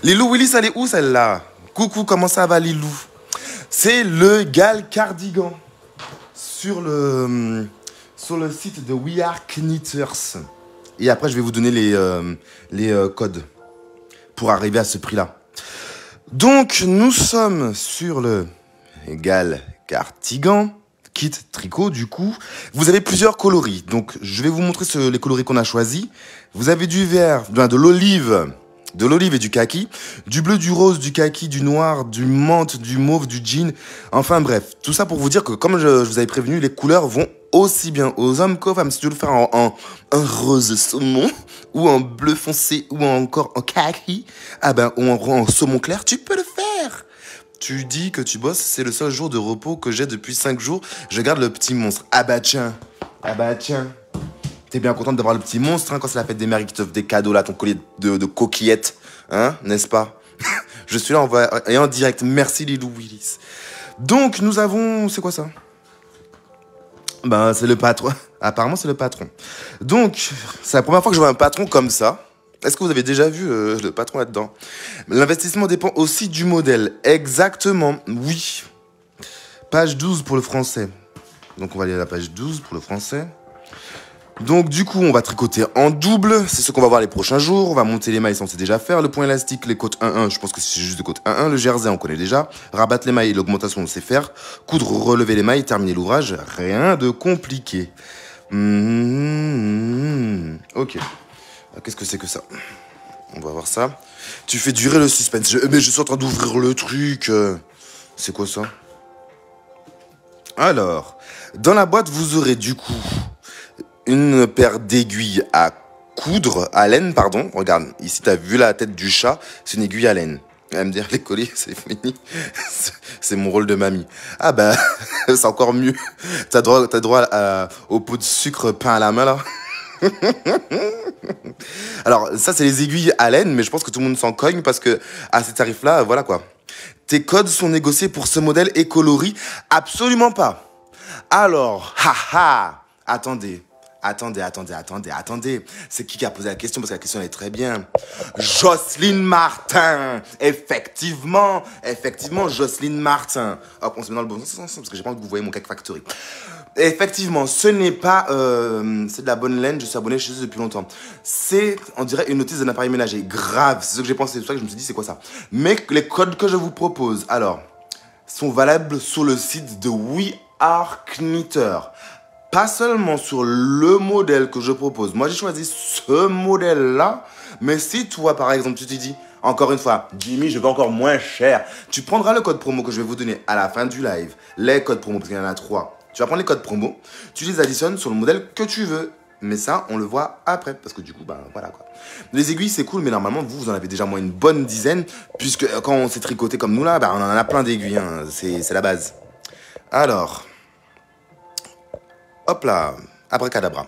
Lilou Willis, elle est où celle-là? Coucou, comment ça va, Lilou? C'est le Gal Cardigan sur le site de We Are Knitters. Et après, je vais vous donner les codes pour arriver à ce prix-là. Donc, nous sommes sur le Gal Cardigan, kit tricot du coup. Vous avez plusieurs coloris. Donc, je vais vous montrer les coloris qu'on a choisis. Vous avez du vert, de l'olive et du kaki, du bleu, du rose, du kaki, du noir, du menthe, du mauve, du jean. Enfin bref, tout ça pour vous dire que comme je vous avais prévenu, les couleurs vont aussi bien aux hommes qu'aux femmes. Si tu veux le faire en rose saumon, ou en bleu foncé, ou encore en kaki, ou en saumon clair, tu peux le faire. Tu dis que tu bosses, c'est le seul jour de repos que j'ai depuis 5 jours. Je garde le petit monstre. Ah bah tiens. Ah bah tiens. T'es bien contente d'avoir le petit monstre, hein, quand c'est la fête des mères qui t'offre des cadeaux, là, ton collier de coquillettes. Hein, n'est-ce pas? Je suis là et en direct. Merci Lilou Willis. Donc, nous avons... C'est quoi ça? Ben, c'est le patron. Apparemment, c'est le patron. Donc, c'est la première fois que je vois un patron comme ça. Est-ce que vous avez déjà vu le patron là-dedans? L'investissement dépend aussi du modèle. Exactement, oui. Page 12 pour le français. Donc, on va aller à la page 12 pour le français. Donc, du coup, on va tricoter en double. C'est ce qu'on va voir les prochains jours. On va monter les mailles, ça on sait déjà faire. Le point élastique, les côtes 1-1, je pense que c'est juste des côtes 1-1. Le jersey, on connaît déjà. Rabattre les mailles, l'augmentation, on sait faire. Coudre, relever les mailles, terminer l'ouvrage. Rien de compliqué. Ok. Qu'est-ce que c'est que ça? On va voir ça. Tu fais durer le suspense. Mais je suis en train d'ouvrir le truc. C'est quoi ça? Alors, dans la boîte, vous aurez du coup une paire d'aiguilles à coudre, à laine, pardon. Regarde, ici, t'as vu la tête du chat. C'est une aiguille à laine. Elle va me dire, les colliers, c'est fini. C'est mon rôle de mamie. Ah bah, c'est encore mieux. T'as droit au pot de sucre peint à la main, là. Alors, ça, c'est les aiguilles à laine, mais je pense que tout le monde s'en cogne parce que à ces tarifs-là, voilà quoi. Tes codes sont négociés pour ce modèle et coloris? Absolument pas. Alors, haha, attendez. C'est qui a posé la question? Parce que la question elle est très bien. Jocelyne Martin. Effectivement, Jocelyne Martin. Hop, on se met dans le bon sens parce que j'ai pas envie que vous voyez mon Cake Factory. Effectivement, ce n'est pas... c'est de la bonne laine, je suis abonné chez eux depuis longtemps. C'est, on dirait, une notice d'un appareil ménager. Grave, c'est ce que j'ai pensé, c'est pour ça que je me suis dit, c'est quoi ça? Mais les codes que je vous propose, alors, sont valables sur le site de We Are Knitter. Pas seulement sur le modèle que je propose. Moi, j'ai choisi ce modèle-là. Mais si toi, par exemple, tu te dis, encore une fois, Jimmy, je veux encore moins cher. Tu prendras le code promo que je vais vous donner à la fin du live. Les codes promo, parce qu'il y en a 3. Tu vas prendre les codes promo. Tu les additionnes sur le modèle que tu veux. Mais ça, on le voit après. Parce que du coup, ben voilà quoi. Les aiguilles, c'est cool. Mais normalement, vous en avez déjà moins une bonne dizaine. Puisque quand on s'est tricoté comme nous là, ben, on en a plein d'aiguilles. Hein. C'est la base. Alors... Hop là, abracadabra.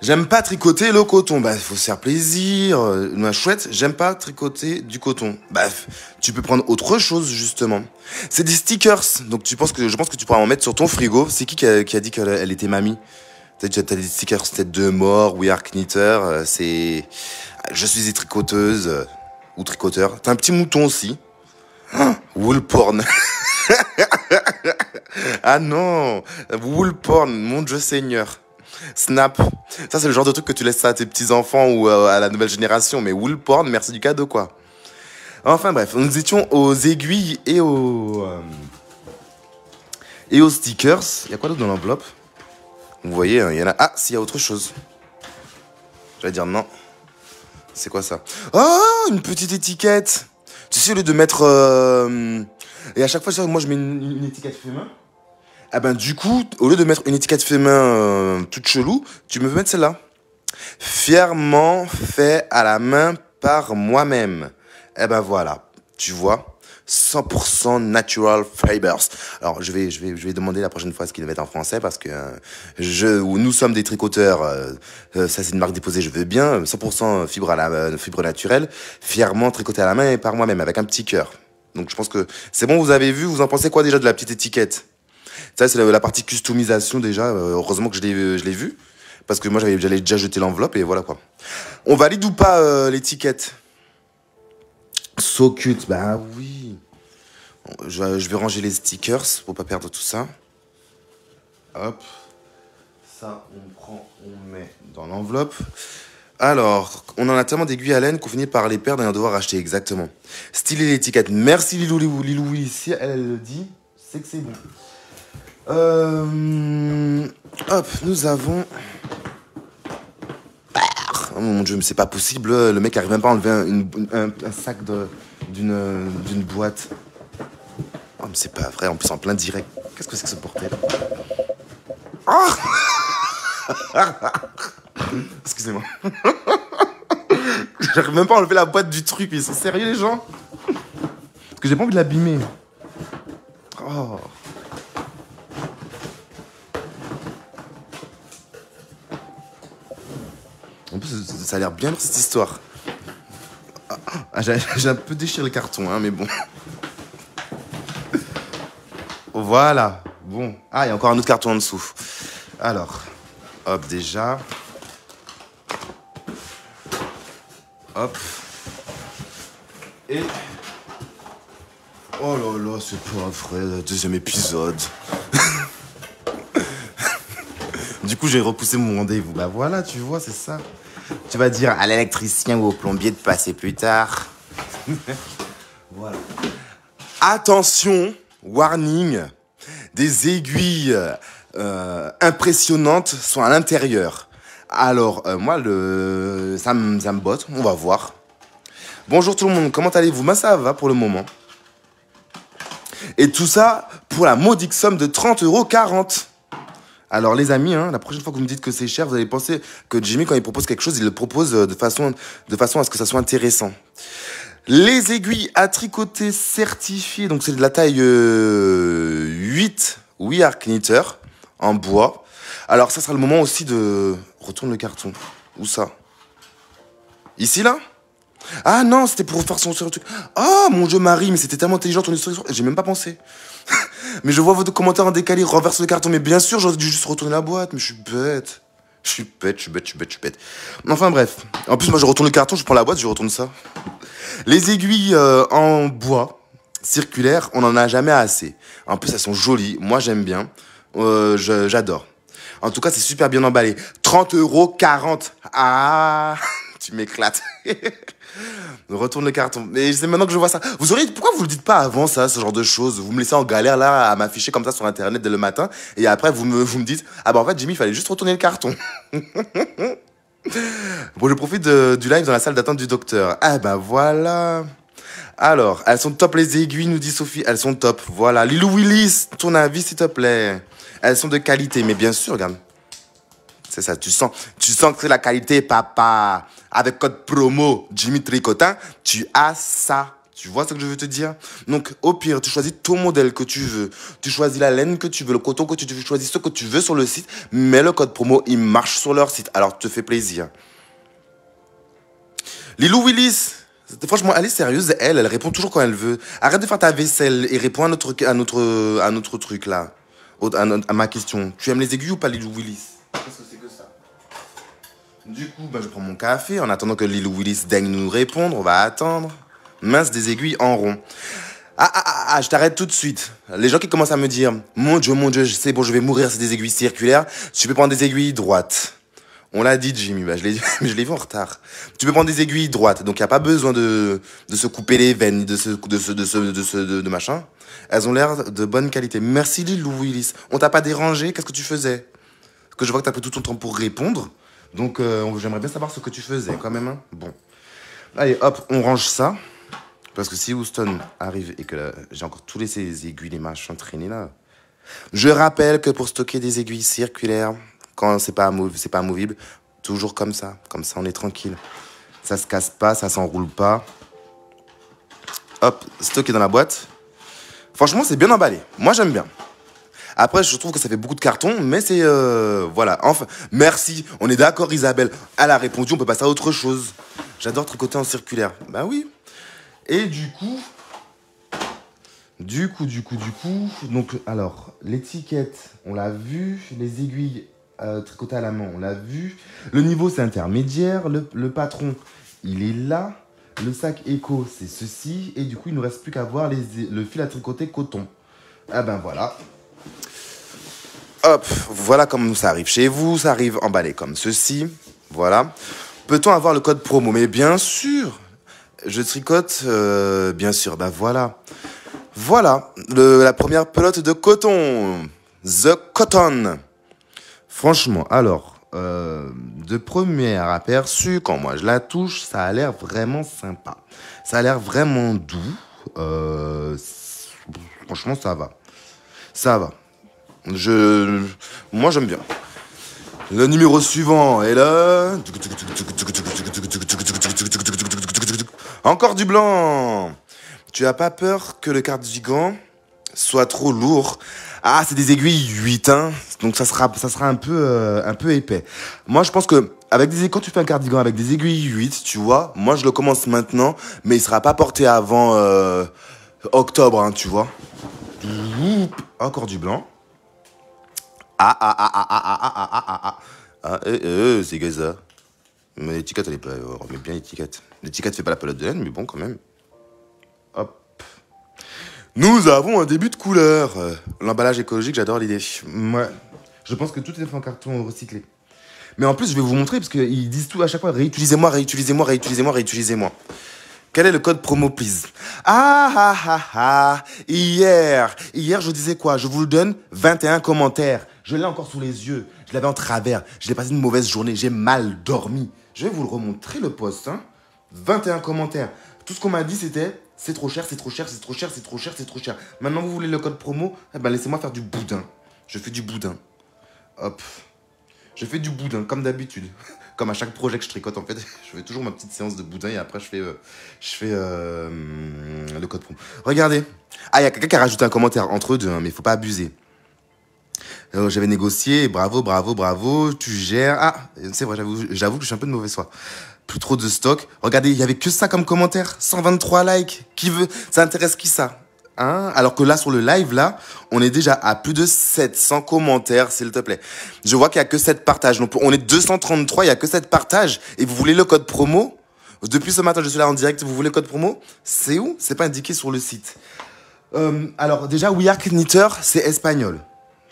J'aime pas tricoter le coton. Bah, il faut se faire plaisir. Ma chouette, j'aime pas tricoter du coton. Bah, tu peux prendre autre chose, justement. C'est des stickers. Donc, je pense que tu pourras en mettre sur ton frigo. C'est qui a dit qu'elle était mamie? T'as des stickers tête de mort, We Are Knitter. C'est... Je suis tricoteuse. Ou tricoteur. T'as un petit mouton aussi. Wool porn. Ah non, wool porn, mon Dieu Seigneur. Snap, ça c'est le genre de truc que tu laisses ça à tes petits-enfants ou à la nouvelle génération. Mais wool porn, merci du cadeau quoi. Enfin bref, nous étions aux aiguilles et aux stickers. Il y a quoi d'autre dans l'enveloppe? Vous voyez, il y en a... Ah, s'il y a autre chose. J'allais dire non. C'est quoi ça? Oh, une petite étiquette. Tu sais, au lieu de mettre... Et à chaque fois, moi, je mets une étiquette fait main. Ah ben, du coup, au lieu de mettre une étiquette fait main toute chelou, tu me peux mettre celle-là. Fièrement fait à la main par moi-même. Eh ben voilà, tu vois. 100% natural fibers. Alors, je vais demander la prochaine fois ce qu'il va être en français parce que nous sommes des tricoteurs. Ça, c'est une marque déposée, je veux bien. 100% fibre naturelle. Fièrement tricoté à la main et par moi-même avec un petit cœur. Donc, je pense que c'est bon, vous avez vu. Vous en pensez quoi déjà de la petite étiquette? Ça, c'est la partie customisation déjà. Heureusement que je l'ai vu. Parce que moi, j'allais déjà jeter l'enveloppe et voilà quoi. On valide ou pas l'étiquette? So cute, bah oui. Je vais ranger les stickers pour pas perdre tout ça. Hop. Ça, on prend, on met dans l'enveloppe. Alors, on en a tellement d'aiguilles à laine qu'on finit par les perdre et en devoir acheter exactement. Styler l'étiquette. Merci Lilou ici, elle le dit. C'est que c'est bon. Hop, nous avons... Oh mon Dieu, mais c'est pas possible. Le mec arrive même pas à enlever un sac d'une boîte. Oh, mais c'est pas vrai, en plus en plein direct. Qu'est-ce que c'est que ce bordel? Oh excusez-moi. J'arrive même pas à enlever la boîte du truc. Ils sont sérieux, les gens? Parce que j'ai pas envie de l'abîmer. Oh. En plus, ça a l'air bien cette histoire. Ah, j'ai un peu déchiré le carton, hein, mais bon. Voilà. Bon. Ah, il y a encore un autre carton en dessous. Alors, hop, déjà. Hop. Et... Oh là là, c'est pas vrai, deuxième épisode. Du coup, j'ai repoussé mon rendez-vous. Bah voilà, tu vois, c'est ça. Tu vas dire à l'électricien ou au plombier de passer plus tard. Voilà. Attention, warning, des aiguilles impressionnantes sont à l'intérieur. Alors, moi, ça me botte, on va voir. Bonjour tout le monde, comment allez-vous? Moi, ça va pour le moment. Et tout ça pour la modique somme de 30,40 €. Alors les amis, hein, la prochaine fois que vous me dites que c'est cher, vous allez penser que Jimmy, quand il propose quelque chose, il le propose de façon à ce que ça soit intéressant. Les aiguilles à tricoter certifiées, donc c'est de la taille 8 We Are Knitter en bois. Alors ça sera le moment aussi de... Retourne le carton. Où ça? Ici là? Ah non, c'était pour faire son truc. Ah mon Dieu Marie, mais c'était tellement intelligent ton histoire, j'ai même pas pensé. Mais je vois votre commentaire en décalé, renverse le carton. Mais bien sûr, j'aurais dû juste retourner la boîte, mais je suis bête. Je suis bête. Enfin bref. En plus, moi je retourne le carton, je prends la boîte, je retourne ça. Les aiguilles en bois circulaires, on n'en a jamais assez. En plus, elles sont jolies. Moi, j'aime bien. J'adore. En tout cas, c'est super bien emballé. 30,40 €. Ah, tu m'éclates. Retourne le carton. Mais c'est maintenant que je vois ça. Pourquoi vous le dites pas avant ça, ce genre de choses? Vous me laissez en galère là à m'afficher comme ça sur internet dès le matin. Et après, vous me dites, ah bah en fait, Jimmy, il fallait juste retourner le carton. Bon, je profite du live dans la salle d'attente du docteur. Ah bah voilà. Alors, elles sont top les aiguilles, nous dit Sophie. Elles sont top. Voilà. Lilou Willis, ton avis s'il te plaît. Elles sont de qualité, mais bien sûr, regarde. C'est ça, tu sens que c'est la qualité, papa. Avec code promo Jimmy Tricotin, tu as ça. Tu vois ce que je veux te dire? Donc, au pire, tu choisis ton modèle que tu veux. Tu choisis la laine que tu veux, le coton que tu veux. Tu choisis ce que tu veux sur le site. Mais le code promo, il marche sur leur site. Alors, tu te fais plaisir. Lilou Willis, franchement, elle est sérieuse. Elle répond toujours quand elle veut. Arrête de faire ta vaisselle et réponds à notre truc, là. À ma question. Tu aimes les aiguilles ou pas, Lilou Willis? Qu'est-ce que c'est que ça? Du coup, je prends mon café en attendant que Lilou Willis daigne nous répondre. On va attendre. Mince, des aiguilles en rond. Ah, je t'arrête tout de suite. Les gens qui commencent à me dire, mon Dieu, c'est bon, je vais mourir, c'est des aiguilles circulaires. Tu peux prendre des aiguilles droites. On l'a dit, Jimmy, je l'ai vu en retard. Tu peux prendre des aiguilles droites, donc il n'y a pas besoin de se couper les veines, de machin. Elles ont l'air de bonne qualité. Merci, Lilou Willis. On t'a pas dérangé? Qu'est-ce que tu faisais? Parce que je vois que t'as pris tout ton temps pour répondre. Donc, j'aimerais bien savoir ce que tu faisais, quand même. Hein. Bon. Allez, hop, on range ça. Parce que si Houston arrive et que j'ai encore tous ces aiguilles, les machins traînés là. Je rappelle que pour stocker des aiguilles circulaires, quand c'est pas amovible, toujours comme ça. Comme ça, on est tranquille. Ça se casse pas, ça s'enroule pas. Hop, stocké dans la boîte. Franchement, c'est bien emballé. Moi, j'aime bien. Après, je trouve que ça fait beaucoup de carton, mais c'est... voilà. Enfin, merci. On est d'accord, Isabelle. Elle a répondu, on peut passer à autre chose. J'adore tricoter en circulaire. Bah oui. Et du coup... Donc, alors, l'étiquette, on l'a vu. Les aiguilles tricotées à la main, on l'a vu. Le niveau, c'est intermédiaire. Le patron, il est là. Le sac éco, c'est ceci. Et du coup, il ne nous reste plus qu'à voir le fil à tricoter coton. Ah ben voilà. Hop, voilà comme ça arrive chez vous. Ça arrive emballé comme ceci. Voilà. Peut-on avoir le code promo? Mais bien sûr. Je tricote, bien sûr. Ben voilà. Voilà, la première pelote de coton. The Cotton. Franchement, alors, de premier aperçu, quand moi je la touche, ça a l'air vraiment sympa. Ça a l'air vraiment doux. Franchement, ça va. Ça va. Moi, j'aime bien. Le numéro suivant est là. Encore du blanc. Tu as pas peur que le cardigan soit trop lourd. Ah, c'est des aiguilles 8, hein. Donc ça sera un peu épais. Moi, je pense que quand tu fais un cardigan avec des aiguilles 8, tu vois, moi je le commence maintenant, mais il sera pas porté avant octobre, hein, tu vois. Encore du blanc. C'est que ça. Mais l'étiquette, elle est pas. On remet bien l'étiquette. L'étiquette fait pas la pelote de laine, mais bon, quand même. Hop. Nous avons un début de couleur. L'emballage écologique, j'adore l'idée. Ouais. Je pense que tout est fait en carton recyclé. Mais en plus, je vais vous montrer, parce qu'ils disent tout à chaque fois, réutilisez-moi, réutilisez-moi, réutilisez-moi, réutilisez-moi. Quel est le code promo, please? Hier, je disais quoi? Je vous le donne, 21 commentaires. Je l'ai encore sous les yeux. Je l'avais en travers. Je l'ai passé une mauvaise journée. J'ai mal dormi. Je vais vous le remontrer, le post. 21 commentaires. Tout ce qu'on m'a dit, c'était c'est trop cher, c'est trop cher, c'est trop cher, c'est trop cher, c'est trop cher. Maintenant, vous voulez le code promo? Eh ben, laissez-moi faire du boudin. Je fais du boudin. Hop. Je fais du boudin, comme d'habitude. Comme à chaque projet que je tricote, en fait, je fais toujours ma petite séance de boudin et après, je fais le code promo. Regardez. Ah, il y a quelqu'un qui a rajouté un commentaire entre eux deux, hein, mais il faut pas abuser. J'avais négocié, bravo, bravo, bravo, tu gères. Ah, c'est vrai, j'avoue que je suis un peu de mauvaise foi. Plus trop de stock. Regardez, il y avait que ça comme commentaire. 123 likes. Qui veut? Ça intéresse qui ça? Hein? Alors que là, sur le live, là, on est déjà à plus de 700 commentaires, s'il te plaît. Je vois qu'il n'y a que 7 partages. Donc, on est 233, il n'y a que 7 partages. Et vous voulez le code promo? Depuis ce matin, je suis là en direct. Vous voulez le code promo? C'est où? C'est pas indiqué sur le site. Alors, déjà, We Are Knitter, c'est espagnol.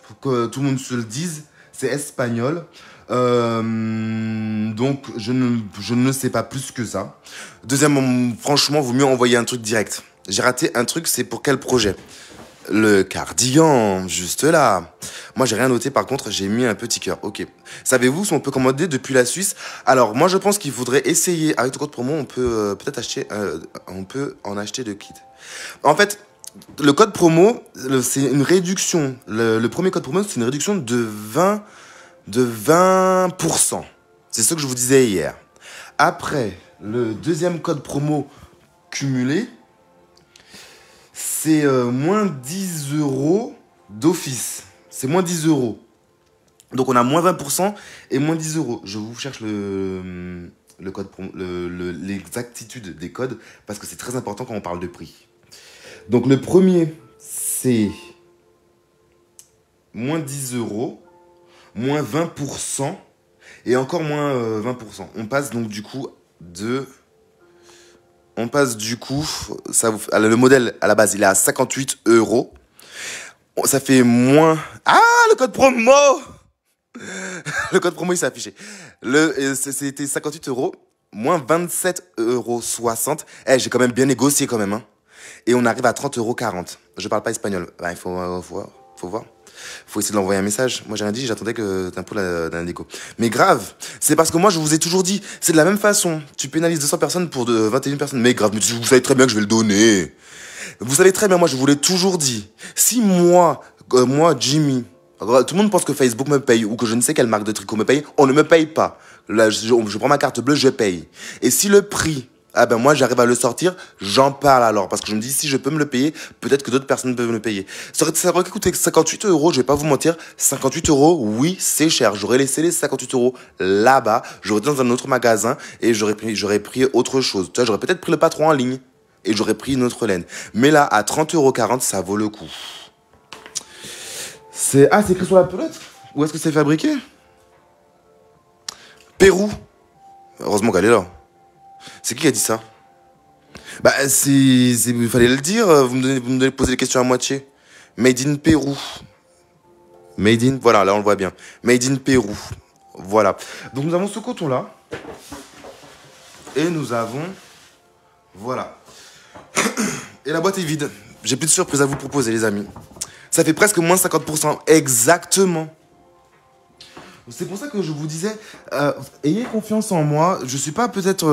Faut que tout le monde se le dise. C'est espagnol. Donc, je ne sais pas plus que ça. Deuxièmement, franchement, vaut mieux envoyer un truc direct. J'ai raté un truc, c'est pour quel projet? Le cardigan, juste là. Moi, j'ai rien noté, par contre, j'ai mis un petit cœur. Ok. Savez-vous si on peut commander depuis la Suisse? Alors, moi, je pense qu'il faudrait essayer. Avec le code promo, on peut peut-être acheter, on peut en acheter de kits. En fait, le code promo, c'est une réduction. Le premier code promo, c'est une réduction de 20%. C'est ce que je vous disais hier. Après, le deuxième code promo cumulé, c'est moins 10 euros d'office. C'est moins 10 euros. Donc, on a moins 20% et moins 10 euros. Je vous cherche le code l'exactitude des codes parce que c'est très important quand on parle de prix. Donc, le premier, c'est moins 10 euros, moins 20% et encore moins 20%. On passe donc du coup le modèle à la base, il est à 58 euros. Ça fait moins... Ah, le code promo! Le code promo, il s'est affiché. C'était 58 euros, moins 27,60 €. Eh, j'ai quand même bien négocié quand même. Hein. Et on arrive à 30,40 €. Je parle pas espagnol. Bah, il faut voir. Faut essayer de l'envoyer un message. Moi, j'ai rien dit, j'attendais que t'imposes d'un déco. Mais grave, c'est parce que moi, je vous ai toujours dit, c'est de la même façon. Tu pénalises 200 personnes pour 21 personnes. Mais grave, mais vous savez très bien que je vais le donner. Vous savez très bien, moi, je vous l'ai toujours dit. Si moi, Jimmy, tout le monde pense que Facebook me paye ou que je ne sais quelle marque de tricot me paye, on ne me paye pas. Là, je prends ma carte bleue, je paye. Et si le prix... Ah ben moi j'arrive à le sortir, j'en parle alors. Parce que je me dis si je peux me le payer, peut-être que d'autres personnes peuvent me le payer. Ça aurait coûté 58 euros, je vais pas vous mentir. 58 euros, oui c'est cher. J'aurais laissé les 58 euros là-bas, j'aurais été dans un autre magasin et j'aurais pris autre chose. Tu vois, j'aurais peut-être pris le patron en ligne et j'aurais pris une autre laine. Mais là à 30,40 €, ça vaut le coup. C'est écrit sur la pelote? Où est-ce que c'est fabriqué? Pérou. Heureusement qu'elle est là. C'est qui a dit ça? Bah, il fallait le dire, vous me posez les questions à moitié. Made in Pérou. Voilà, là on le voit bien. Made in Pérou. Voilà. Donc nous avons ce coton-là. Et nous avons... Voilà. Et la boîte est vide. J'ai plus de surprises à vous proposer, les amis. Ça fait presque moins 50%. Exactement. C'est pour ça que je vous disais, ayez confiance en moi. Je suis pas peut-être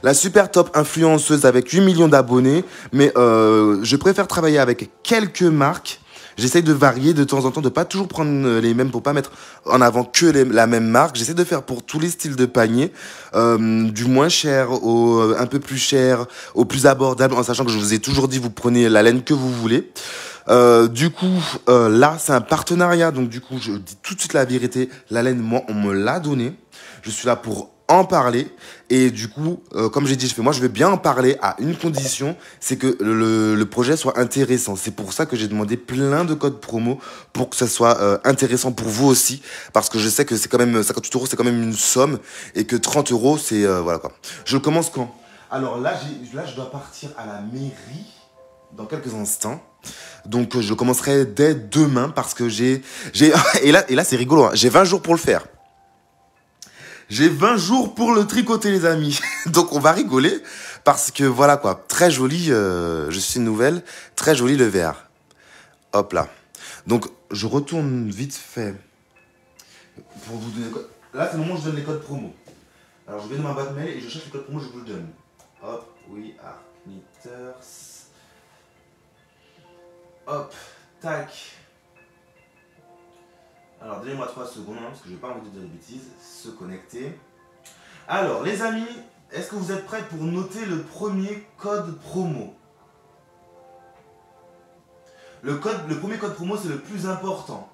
la super top influenceuse avec 8 millions d'abonnés, mais je préfère travailler avec quelques marques. J'essaye de varier de temps en temps, de pas toujours prendre les mêmes pour pas mettre en avant que la même marque. J'essaie de faire pour tous les styles de panier, du moins cher au un peu plus cher, au plus abordable, en sachant que je vous ai toujours dit, vous prenez la laine que vous voulez. Du coup, là, c'est un partenariat. Donc, du coup, je dis tout de suite la vérité. La laine, moi, on me l'a donnée. Je suis là pour en parler. Et du coup, comme j'ai dit, moi, je vais bien en parler à une condition, c'est que le projet soit intéressant. C'est pour ça que j'ai demandé plein de codes promo pour que ça soit intéressant pour vous aussi. Parce que je sais que c'est quand même 58 euros, c'est quand même une somme. Et que 30 euros, c'est... voilà quoi. Je commence quand? Alors là, je dois partir à la mairie dans quelques instants. Donc, je commencerai dès demain parce que et là c'est rigolo, hein, j'ai 20 jours pour le faire. J'ai 20 jours pour le tricoter, les amis. Donc, on va rigoler parce que voilà quoi, très joli, je suis une nouvelle, très joli le vert. Hop là. Donc, je retourne vite fait pour vous donner... Là, c'est le moment où je donne les codes promo. Alors, je vais dans ma boîte mail et je cherche les codes promo, je vous le donne. Hop, oui, Knitters. Hop, tac. Alors, donnez-moi 3 secondes, hein, parce que je n'ai pas envie de dire des bêtises. Se connecter. Alors, les amis, est-ce que vous êtes prêts pour noter le premier code promo? Le premier code promo, c'est le plus important.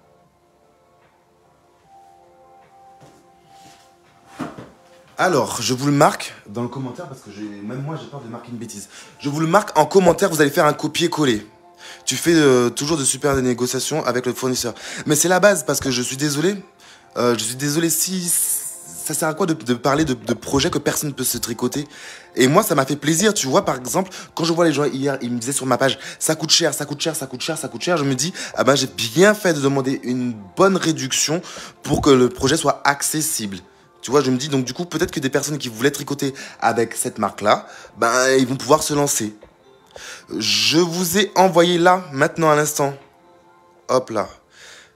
Alors, je vous le marque dans le commentaire, parce que même moi, j'ai peur de marquer une bêtise. Je vous le marque en commentaire, vous allez faire un copier-coller. Tu fais toujours de super négociations avec le fournisseur. Mais c'est la base, parce que je suis désolé. Si... Ça sert à quoi de parler de projets que personne ne peut se tricoter? Et moi, ça m'a fait plaisir. Tu vois, par exemple, quand je vois les gens hier, ils me disaient sur ma page, ça coûte cher, ça coûte cher, ça coûte cher, ça coûte cher. Je me dis, ah ben, j'ai bien fait de demander une bonne réduction pour que le projet soit accessible. Tu vois, je me dis, donc du coup, peut-être que des personnes qui voulaient tricoter avec cette marque-là, ben, ils vont pouvoir se lancer. Je vous ai envoyé là, maintenant, à l'instant. Hop là.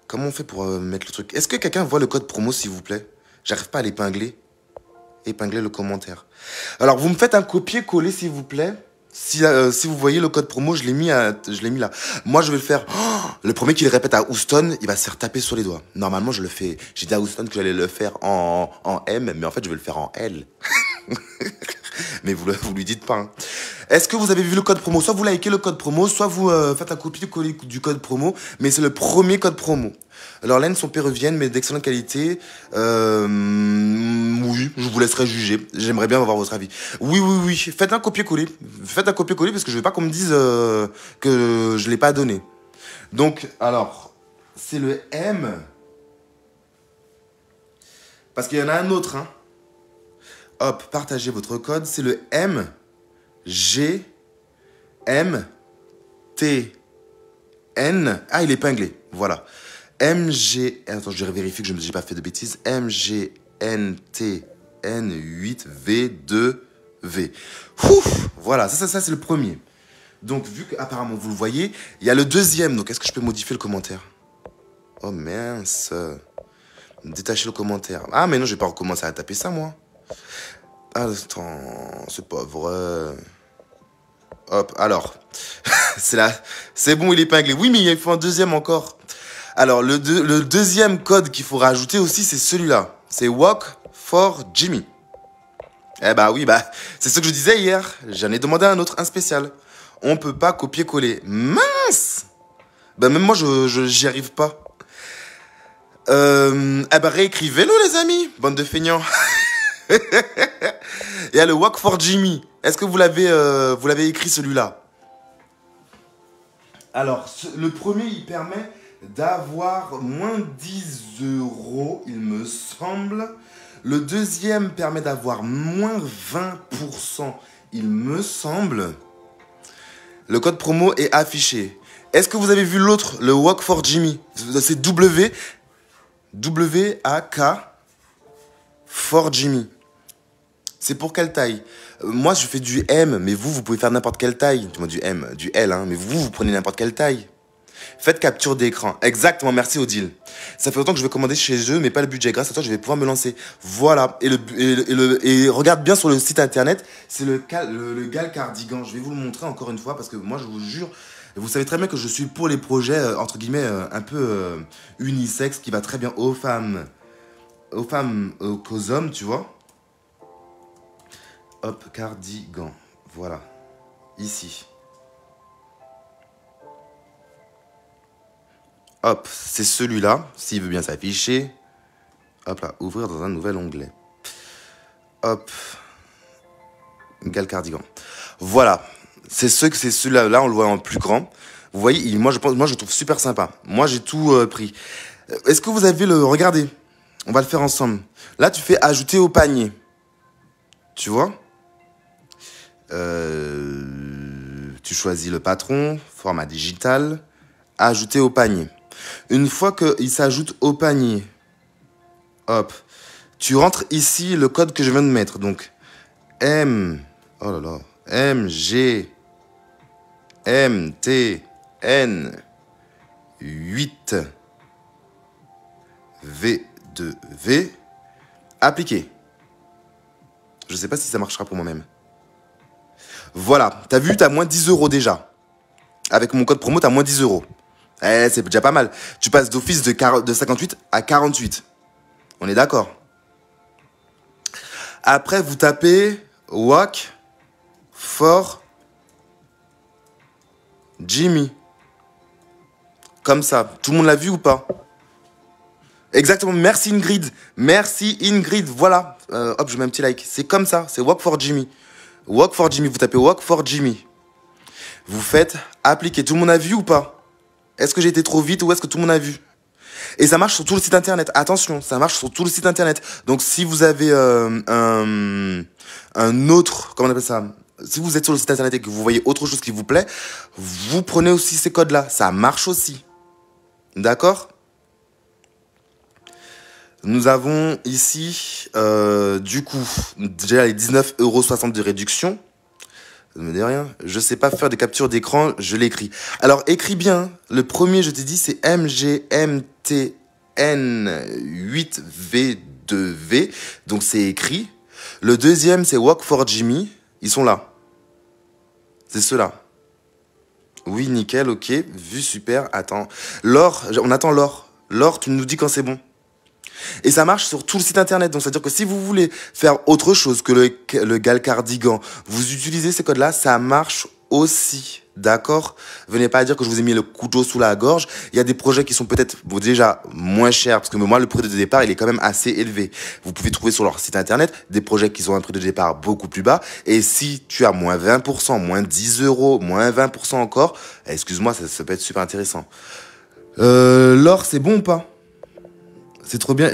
Comment on fait pour mettre le truc? Est-ce que quelqu'un voit le code promo, s'il vous plaît? J'arrive pas à l'épingler. Épingler le commentaire. Alors, vous me faites un copier-coller, s'il vous plaît. Si vous voyez le code promo, je l'ai mis là. Moi, je vais le faire. Oh, le premier qui le répète à Houston, il va se faire taper sur les doigts. Normalement, je le fais. J'ai dit à Houston que j'allais le faire en M, mais en fait, je vais le faire en L. Mais vous lui dites pas. Hein. Est-ce que vous avez vu le code promo? Soit vous likez le code promo, soit vous faites un copier-coller du code promo. Mais c'est le premier code promo. Leurs laines sont péruviennes, mais d'excellente qualité. Oui, je vous laisserai juger. J'aimerais bien avoir votre avis. Oui. Faites un copier-coller. Faites un copier-coller parce que je veux pas qu'on me dise que je l'ai pas donné. Donc, alors, c'est le M. Parce qu'il y en a un autre, hein. Hop, partagez votre code. C'est le M, G, M, T, N. Ah, il est épinglé. Voilà. MG... Attends, je vérifie que je n'ai pas fait de bêtises. MGNTN8V2V. Ouf, voilà, ça c'est le premier. Donc, vu qu'apparemment vous le voyez, il y a le deuxième. Donc, est-ce que je peux modifier le commentaire? Oh mince. Détacher le commentaire. Ah, mais non, je vais pas recommencer à taper ça, moi. Attends, c'est pas vrai. Hop, alors. C'est bon, il est épinglé. Oui, mais il faut un deuxième encore. Alors, le deuxième code qu'il faut rajouter aussi, c'est celui-là. C'est Walk for Jimmy. Eh bah oui, c'est ce que je disais hier. J'en ai demandé un autre, un spécial. On peut pas copier-coller. Mince! Même moi, j'y arrive pas. Réécrivez-le, les amis. Bande de feignants. Il y a le Walk for Jimmy. Est-ce que vous l'avez écrit, celui-là? Alors, le premier, il permet d'avoir moins 10 euros, il me semble. Le deuxième permet d'avoir moins 20%, il me semble. Le code promo est affiché. Est-ce que vous avez vu l'autre, le Walk for Jimmy? C'est W-A-K for Jimmy. C'est pour quelle taille? Moi, je fais du M, mais vous pouvez faire n'importe quelle taille. Du moins du M, du L, hein, mais vous prenez n'importe quelle taille. Faites capture d'écran. Exactement, merci Odile. Ça fait longtemps que je vais commander chez eux, mais pas le budget. Grâce à toi, je vais pouvoir me lancer. Voilà. Et regarde bien sur le site internet, c'est le Gal Cardigan. Je vais vous le montrer encore une fois parce que moi, je vous jure, vous savez très bien que je suis pour les projets, entre guillemets, un peu unisex, qui va très bien aux femmes, qu'aux hommes, tu vois. Hop, cardigan. Voilà. Ici. Hop, c'est celui-là, s'il veut bien s'afficher. Hop là, ouvrir dans un nouvel onglet. Hop. Gal cardigan. Voilà, c'est celui-là, là on le voit en plus grand. Vous voyez, moi je le trouve super sympa. Moi j'ai tout pris. Est-ce que vous avez regardez, on va le faire ensemble. Là tu fais ajouter au panier. Tu vois? Tu choisis le patron, format digital, ajouter au panier. Une fois qu'il s'ajoute au panier, hop, tu rentres ici le code que je viens de mettre. Donc, oh là là, MG, MTN, 8, V2V, appliquer. Je ne sais pas si ça marchera pour moi-même. Voilà, t'as vu, t'as moins 10 € déjà. Avec mon code promo, t'as moins 10 €. Eh, c'est déjà pas mal. Tu passes d'office de 58 à 48. On est d'accord. Après, vous tapez WAC for Jimmy. Comme ça. Tout le monde l'a vu ou pas? Exactement. Merci Ingrid. Merci Ingrid. Voilà. Hop, je mets un petit like. C'est comme ça. C'est WAC for Jimmy. WAC for Jimmy. Vous tapez WAC for Jimmy. Vous faites appliquer. Tout le monde a vu ou pas? Est-ce que j'ai été trop vite ou est-ce que tout le monde a vu? Et ça marche sur tout le site internet. Attention, ça marche sur tout le site internet. Donc, si vous avez un autre, comment on appelle ça? Si vous êtes sur le site internet et que vous voyez autre chose qui vous plaît, vous prenez aussi ces codes-là. Ça marche aussi. D'accord? Nous avons ici, du coup, déjà les 19,60 € de réduction. Ça ne me dit rien. Je sais pas faire des captures d'écran, je l'écris. Alors, écris bien. Le premier, je t'ai dit, c'est MGMTN8V2V. Donc, c'est écrit. Le deuxième, c'est Walk for Jimmy. Ils sont là. C'est ceux-là. Oui, nickel, ok. Vu, super. Attends. Laure, on attend Laure. Laure, tu nous dis quand c'est bon. Et ça marche sur tout le site internet. Donc, c'est-à-dire que si vous voulez faire autre chose que le Gal cardigan, vous utilisez ces codes-là, ça marche aussi. D'accord? Venez pas dire que je vous ai mis le couteau sous la gorge. Il y a des projets qui sont peut-être déjà moins chers, parce que moi, le prix de départ, il est quand même assez élevé. Vous pouvez trouver sur leur site internet des projets qui ont un prix de départ beaucoup plus bas. Et si tu as moins 20%, moins 10 €, moins 20% encore, excuse-moi, ça peut être super intéressant. L'or, c'est bon ou pas? C'est trop bien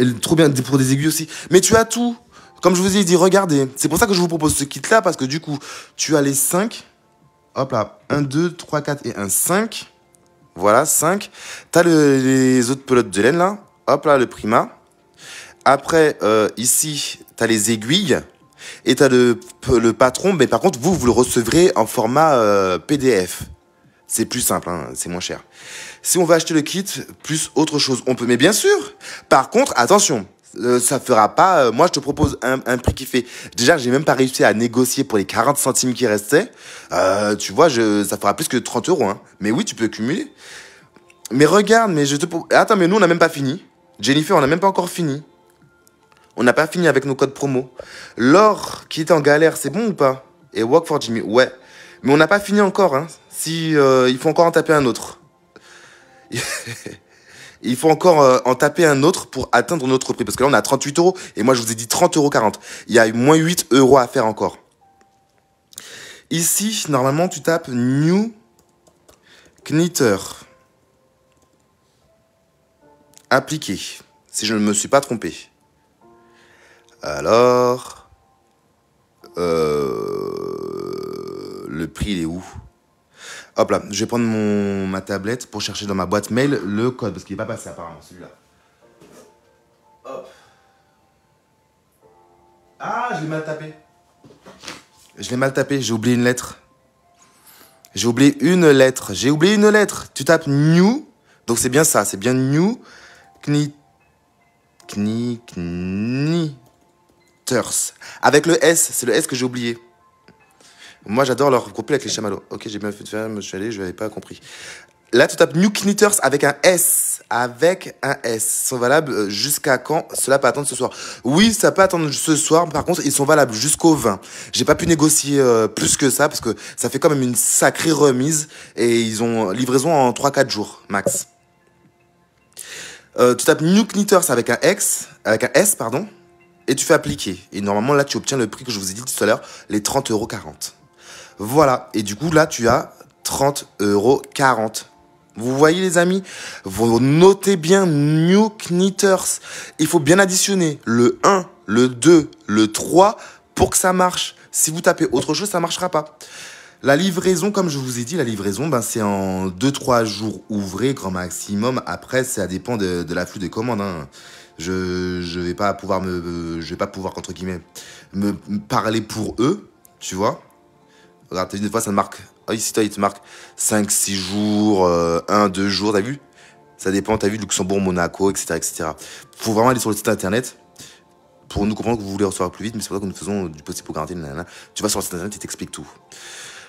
pour des aiguilles aussi. Mais tu as tout. Comme je vous ai dit, regardez. C'est pour ça que je vous propose ce kit-là, parce que du coup, tu as les 5. Hop là, 1, 2, 3, 4 et 1, 5. Voilà, 5. Tu as les autres pelotes de laine, là. Hop là, le Prima. Après, ici, tu as les aiguilles. Et tu as le patron. Mais par contre, vous le recevrez en format PDF. C'est plus simple, hein, c'est moins cher. Si on va acheter le kit plus autre chose, on peut. Mais bien sûr. Par contre, attention, ça fera pas. Moi, je te propose un prix qui fait. Déjà, j'ai même pas réussi à négocier pour les 40 centimes qui restaient. Tu vois, ça fera plus que 30 €. Hein. Mais oui, tu peux cumuler. Mais regarde, mais attends, mais nous, on n'a même pas fini. Jennifer, on n'a même pas encore fini. On n'a pas fini avec nos codes promo. L'or qui était en galère, c'est bon ou pas? Et Walk for Jimmy, ouais. Mais on n'a pas fini encore, hein. Il faut encore en taper un autre. Il faut encore en taper un autre pour atteindre notre prix. Parce que là, on a 38 € et moi, je vous ai dit 30,40 €. Il y a moins 8 € à faire encore. Ici, normalement, tu tapes New Knitter. Appliquer. Si je ne me suis pas trompé. Alors... le prix, il est où? Hop là, je vais prendre ma tablette pour chercher dans ma boîte mail le code, parce qu'il n'est pas passé apparemment, celui-là. Hop. Ah, je l'ai mal tapé. J'ai oublié une lettre. J'ai oublié une lettre. Tu tapes New, donc c'est bien ça, c'est bien New Knitters. Avec le S, c'est le S que j'ai oublié. Moi, j'adore leur grouper avec les chamallows. Ok, j'ai bien fait de faire, je suis allé, je n'avais pas compris. Là, tu tapes New Knitters avec un S. Avec un S. Ils sont valables jusqu'à quand? Cela peut attendre ce soir. Oui, ça peut attendre ce soir. Par contre, ils sont valables jusqu'au 20. J'ai pas pu négocier plus que ça parce que ça fait quand même une sacrée remise. Et ils ont livraison en 3-4 jours, max. Tu tapes New Knitters avec un S, pardon, et tu fais appliquer. Et normalement, là, tu obtiens le prix que je vous ai dit tout à l'heure, les 30,40 €. Voilà. Et du coup, là, tu as 30,40 €. Vous voyez, les amis, vous notez bien New Knitters. Il faut bien additionner le 1, le 2, le 3 pour que ça marche. Si vous tapez autre chose, ça ne marchera pas. La livraison, comme je vous ai dit, la livraison, ben, c'est en 2-3 jours ouvrés, grand maximum. Après, ça dépend de l'afflux des commandes, hein. Je vais pas pouvoir entre guillemets, me parler pour eux, tu vois. Regarde, t'as vu, des fois, ça te marque. Oh, ici, toi, il te marque 5-6 jours, 1-2 jours, t'as vu? Ça dépend, t'as vu, Luxembourg, Monaco, etc., etc. Faut vraiment aller sur le site internet pour nous comprendre que vous voulez recevoir plus vite, mais c'est pour ça que nous faisons du possible pour garantir. Nanana. Tu vas sur le site internet, il t'explique tout.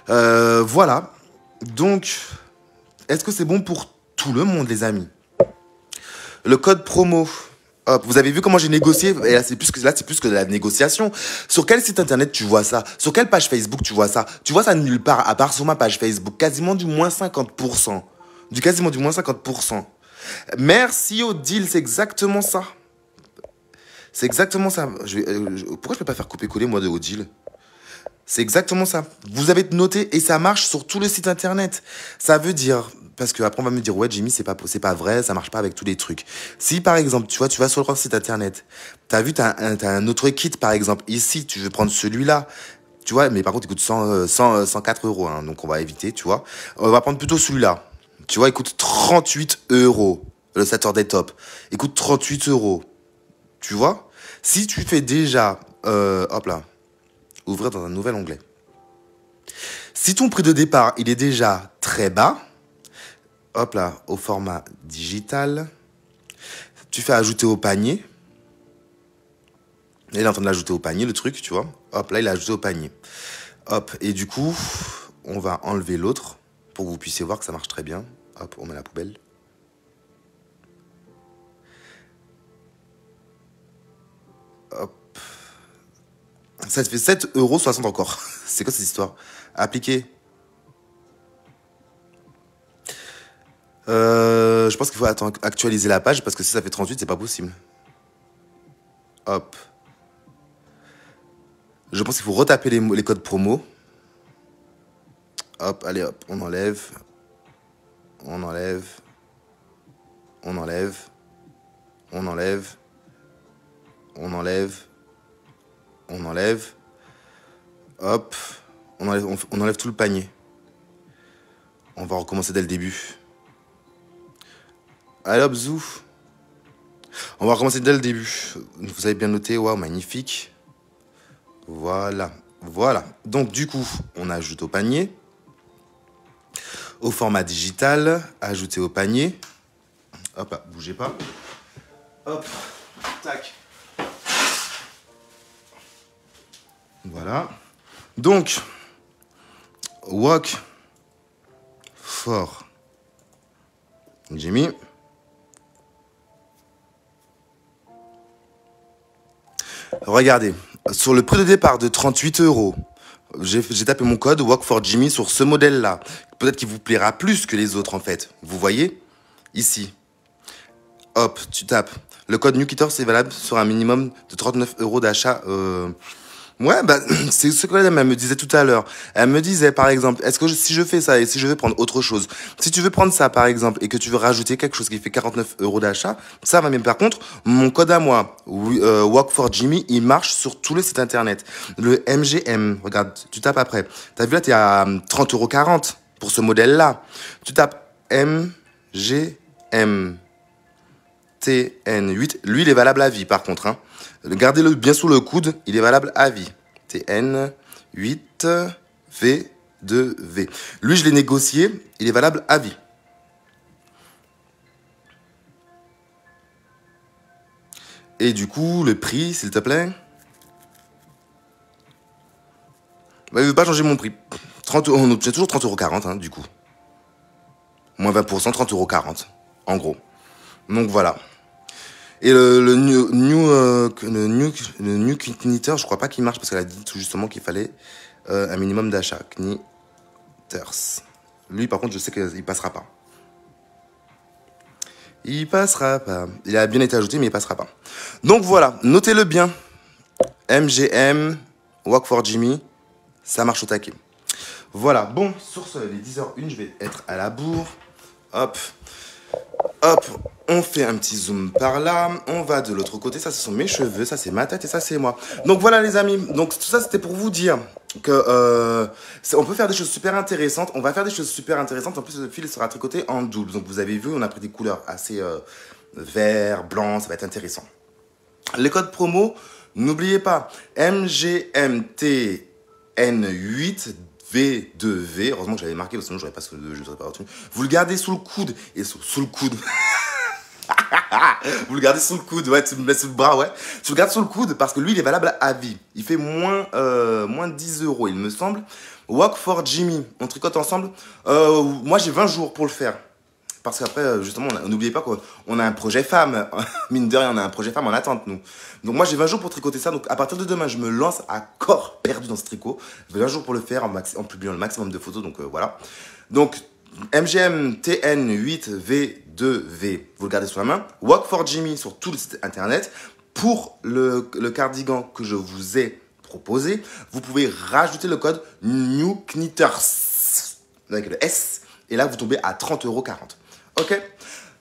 Voilà. Donc, est-ce que c'est bon pour tout le monde, les amis? Le code promo. Hop, vous avez vu comment j'ai négocié? Et là, c'est plus que de la négociation. Sur quel site internet tu vois ça? Sur quelle page Facebook tu vois ça? Tu vois ça nulle part, à part sur ma page Facebook. Quasiment du moins 50%. Quasiment du moins 50%. Merci Odile, c'est exactement ça. C'est exactement ça. Pourquoi je peux pas faire copier-coller, moi, de Odile? C'est exactement ça. Vous avez noté et ça marche sur tout le site internet. Ça veut dire, parce que après on va me dire, ouais, Jimmy, c'est pas vrai, ça marche pas avec tous les trucs. Si par exemple, tu vois, tu vas sur le site internet, t'as un autre kit par exemple. Ici, tu veux prendre celui-là. Tu vois, mais par contre, il coûte 104 €. Hein, donc on va éviter, tu vois. On va prendre plutôt celui-là. Tu vois, il coûte 38 €. Le Saturday Top. Il coûte 38 €. Tu vois? Si tu fais déjà, hop là. Ouvrir dans un nouvel onglet. Si ton prix de départ, il est déjà très bas, hop là, au format digital, tu fais ajouter au panier. Et il est en train de l'ajouter au panier, le truc, tu vois. Hop là, il est ajouté au panier. Hop, et du coup, on va enlever l'autre pour que vous puissiez voir que ça marche très bien. Hop, on met la poubelle. Hop. Ça te fait 7,60 € encore. C'est quoi cette histoire? Appliquer. Je pense qu'il faut actualiser la page parce que si ça fait 38, c'est pas possible. Hop. Je pense qu'il faut retaper les codes promo. Hop, allez hop, on enlève. On enlève. On enlève. On enlève. On enlève. On enlève. Hop. On enlève tout le panier. On va recommencer dès le début. Allez hop, zou. On va recommencer dès le début. Vous avez bien noté, waouh, magnifique. Voilà. Voilà. Donc du coup, on ajoute au panier. Au format digital, ajouter au panier. Hop là, bougez pas. Hop. Tac. Voilà. Donc, walk for Jimmy. Regardez, sur le prix de départ de 38 €, j'ai tapé mon code Walk for Jimmy sur ce modèle-là. Peut-être qu'il vous plaira plus que les autres en fait. Vous voyez? Ici. Hop, tu tapes. Le code New Knitters, c'est valable sur un minimum de 39 € d'achat. Ouais, bah, c'est ce que elle me disait tout à l'heure. Elle me disait, par exemple, est-ce que si je fais ça et si je veux prendre autre chose, si tu veux prendre ça, par exemple, et que tu veux rajouter quelque chose qui fait 49 € d'achat, ça va. Mais par contre, mon code à moi, Walk for Jimmy, il marche sur tous les sites internet. Le MGM, regarde, tu tapes après. T'as vu là, t'es à 30,40 € pour ce modèle-là. Tu tapes MGM. TN8, lui il est valable à vie par contre, hein. Gardez-le bien sous le coude, il est valable à vie. TN8V2V. Lui je l'ai négocié, il est valable à vie. Et du coup, le prix, s'il te plaît. Bah, il ne veut pas changer mon prix. 30, on obtient toujours 30,40 €, hein, du coup. Moins 20%, 30,40 € en gros. Donc voilà. Et le new Knitter, je crois pas qu'il marche parce qu'elle a dit tout justement qu'il fallait un minimum d'achat. Knitters. Lui, par contre, je sais qu'il passera pas. Il passera pas. Il a bien été ajouté, mais il passera pas. Donc voilà, notez-le bien. MGM, Walk for Jimmy, ça marche au taquet. Voilà, bon, sur ce, les 10h01, je vais être à la bourre. Hop, hop, on fait un petit zoom par là. On va de l'autre côté, ça ce sont mes cheveux, ça c'est ma tête et ça c'est moi. Donc voilà les amis, donc tout ça c'était pour vous dire que on peut faire des choses super intéressantes. On va faire des choses super intéressantes. En plus le fil sera tricoté en double. Donc vous avez vu, on a pris des couleurs assez vert, blanc, ça va être intéressant. Les codes promo, n'oubliez pas, MGMTN8 V2V, heureusement que j'avais marqué, parce que sinon je n'aurais pas retenu. Vous le gardez sous le coude, et sous le coude. Vous le gardez sous le coude, ouais, tu me mets sous le bras, ouais. Tu le gardes sous le coude parce que lui, il est valable à vie. Il fait moins 10 €, il me semble. Walk for Jimmy, on tricote ensemble. Moi, j'ai 20 jours pour le faire. Parce qu'après, justement, n'oubliez pas qu'on a un projet femme. Mine de rien, on a un projet femme en attente, nous. Donc moi, j'ai 20 jours pour tricoter ça. Donc à partir de demain, je me lance à corps perdu dans ce tricot. 20 jours pour le faire en publiant le maximum de photos. Donc voilà. Donc MGM TN8V2V, vous le gardez sous la main. Walk for Jimmy sur tout le site internet. Pour le cardigan que je vous ai proposé, vous pouvez rajouter le code New Knitters avec le S. Et là, vous tombez à 30,40 €. Ok,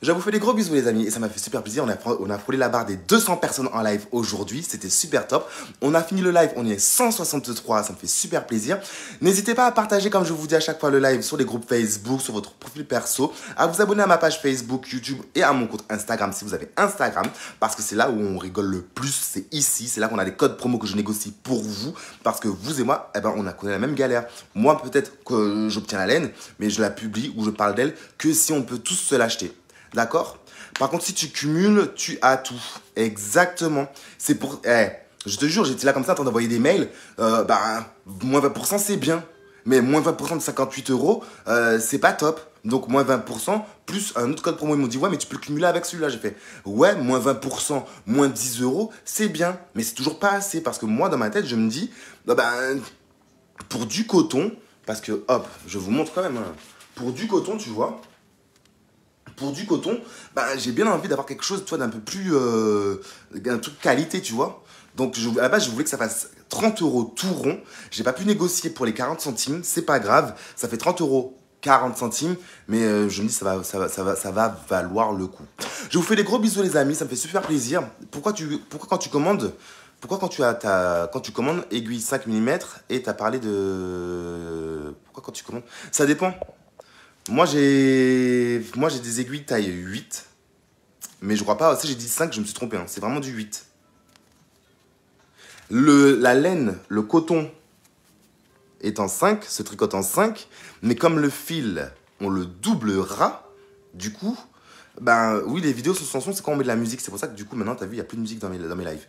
je vous fais des gros bisous les amis et ça m'a fait super plaisir. On a frôlé la barre des 200 personnes en live aujourd'hui, c'était super top. On a fini le live, on y est 163, ça me fait super plaisir. N'hésitez pas à partager comme je vous dis à chaque fois le live sur les groupes Facebook, sur votre profil perso, à vous abonner à ma page Facebook, YouTube et à mon compte Instagram si vous avez Instagram, parce que c'est là où on rigole le plus, c'est ici, c'est là qu'on a des codes promo que je négocie pour vous, parce que vous et moi, eh ben, on a connu la même galère. Moi peut-être que j'obtiens la laine, mais je la publie ou je parle d'elle que si on peut tous se l'acheter. D'accord? Par contre, si tu cumules, tu as tout. Exactement. C'est pour... je te jure, j'étais là comme ça en train d'envoyer des mails. Moins 20%, c'est bien. Mais moins 20% de 58 €, c'est pas top. Donc, moins 20% plus un autre code promo. Ils m'ont dit, ouais, mais tu peux le cumuler avec celui-là. J'ai fait, ouais, moins 20%, moins 10 €, c'est bien. Mais c'est toujours pas assez. Parce que moi, dans ma tête, je me dis, pour du coton, parce que, hop, je vous montre quand même. Hein, pour du coton, tu vois... Pour du coton, j'ai bien envie d'avoir quelque chose, toi, d'un peu plus... un truc qualité, tu vois. Donc, à la base, je voulais que ça fasse 30 € tout rond. J'ai pas pu négocier pour les 40 centimes. C'est pas grave. Ça fait 30 €, 40 centimes. Mais je me dis, ça va valoir le coup. Je vous fais des gros bisous, les amis. Ça me fait super plaisir. Pourquoi quand tu commandes... Pourquoi quand tu commandes aiguille 5 mm et tu as parlé de... Pourquoi quand tu commandes... Ça dépend. Moi, j'ai des aiguilles taille 8. Mais je crois pas, si j'ai dit 5, je me suis trompé. Hein. C'est vraiment du 8. La laine, le coton est en 5, se tricote en 5. Mais comme le fil, on le doublera, du coup, oui, les vidéos sont c'est quand on met de la musique. C'est pour ça que du coup, maintenant, tu as vu, il n'y a plus de musique dans mes lives.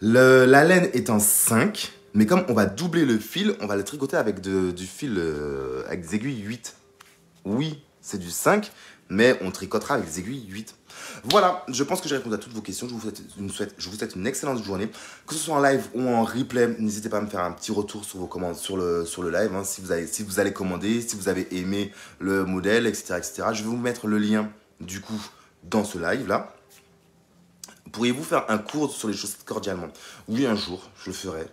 La laine est en 5. Mais comme on va doubler le fil, on va le tricoter avec du fil, avec des aiguilles 8. Oui, c'est du 5, mais on tricotera avec des aiguilles 8. Voilà, je pense que j'ai répondu à toutes vos questions. Je vous souhaite une excellente journée. Que ce soit en live ou en replay, n'hésitez pas à me faire un petit retour sur vos commandes sur le live. Hein, si vous allez commander, si vous avez aimé le modèle, etc., etc. Je vais vous mettre le lien, du coup, dans ce live-là. Pourriez-vous faire un cours sur les chaussettes cordialement? Oui, un jour, je le ferai.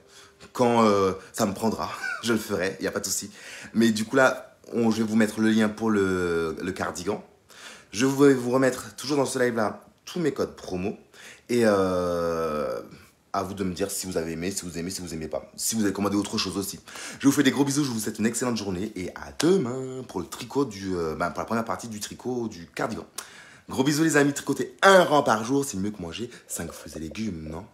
Quand ça me prendra, je le ferai, il n'y a pas de souci. Mais du coup, là... je vais vous mettre le lien pour le cardigan. Je vais vous remettre, toujours dans ce live-là, tous mes codes promo. Et à vous de me dire si vous avez aimé, si vous aimez, si vous n'aimez pas. Si vous avez commandé autre chose aussi. Je vous fais des gros bisous, je vous souhaite une excellente journée. Et à demain pour le tricot pour la première partie du tricot du cardigan. Gros bisous les amis, tricoter un rang par jour, c'est mieux que manger 5 fruits et légumes, non?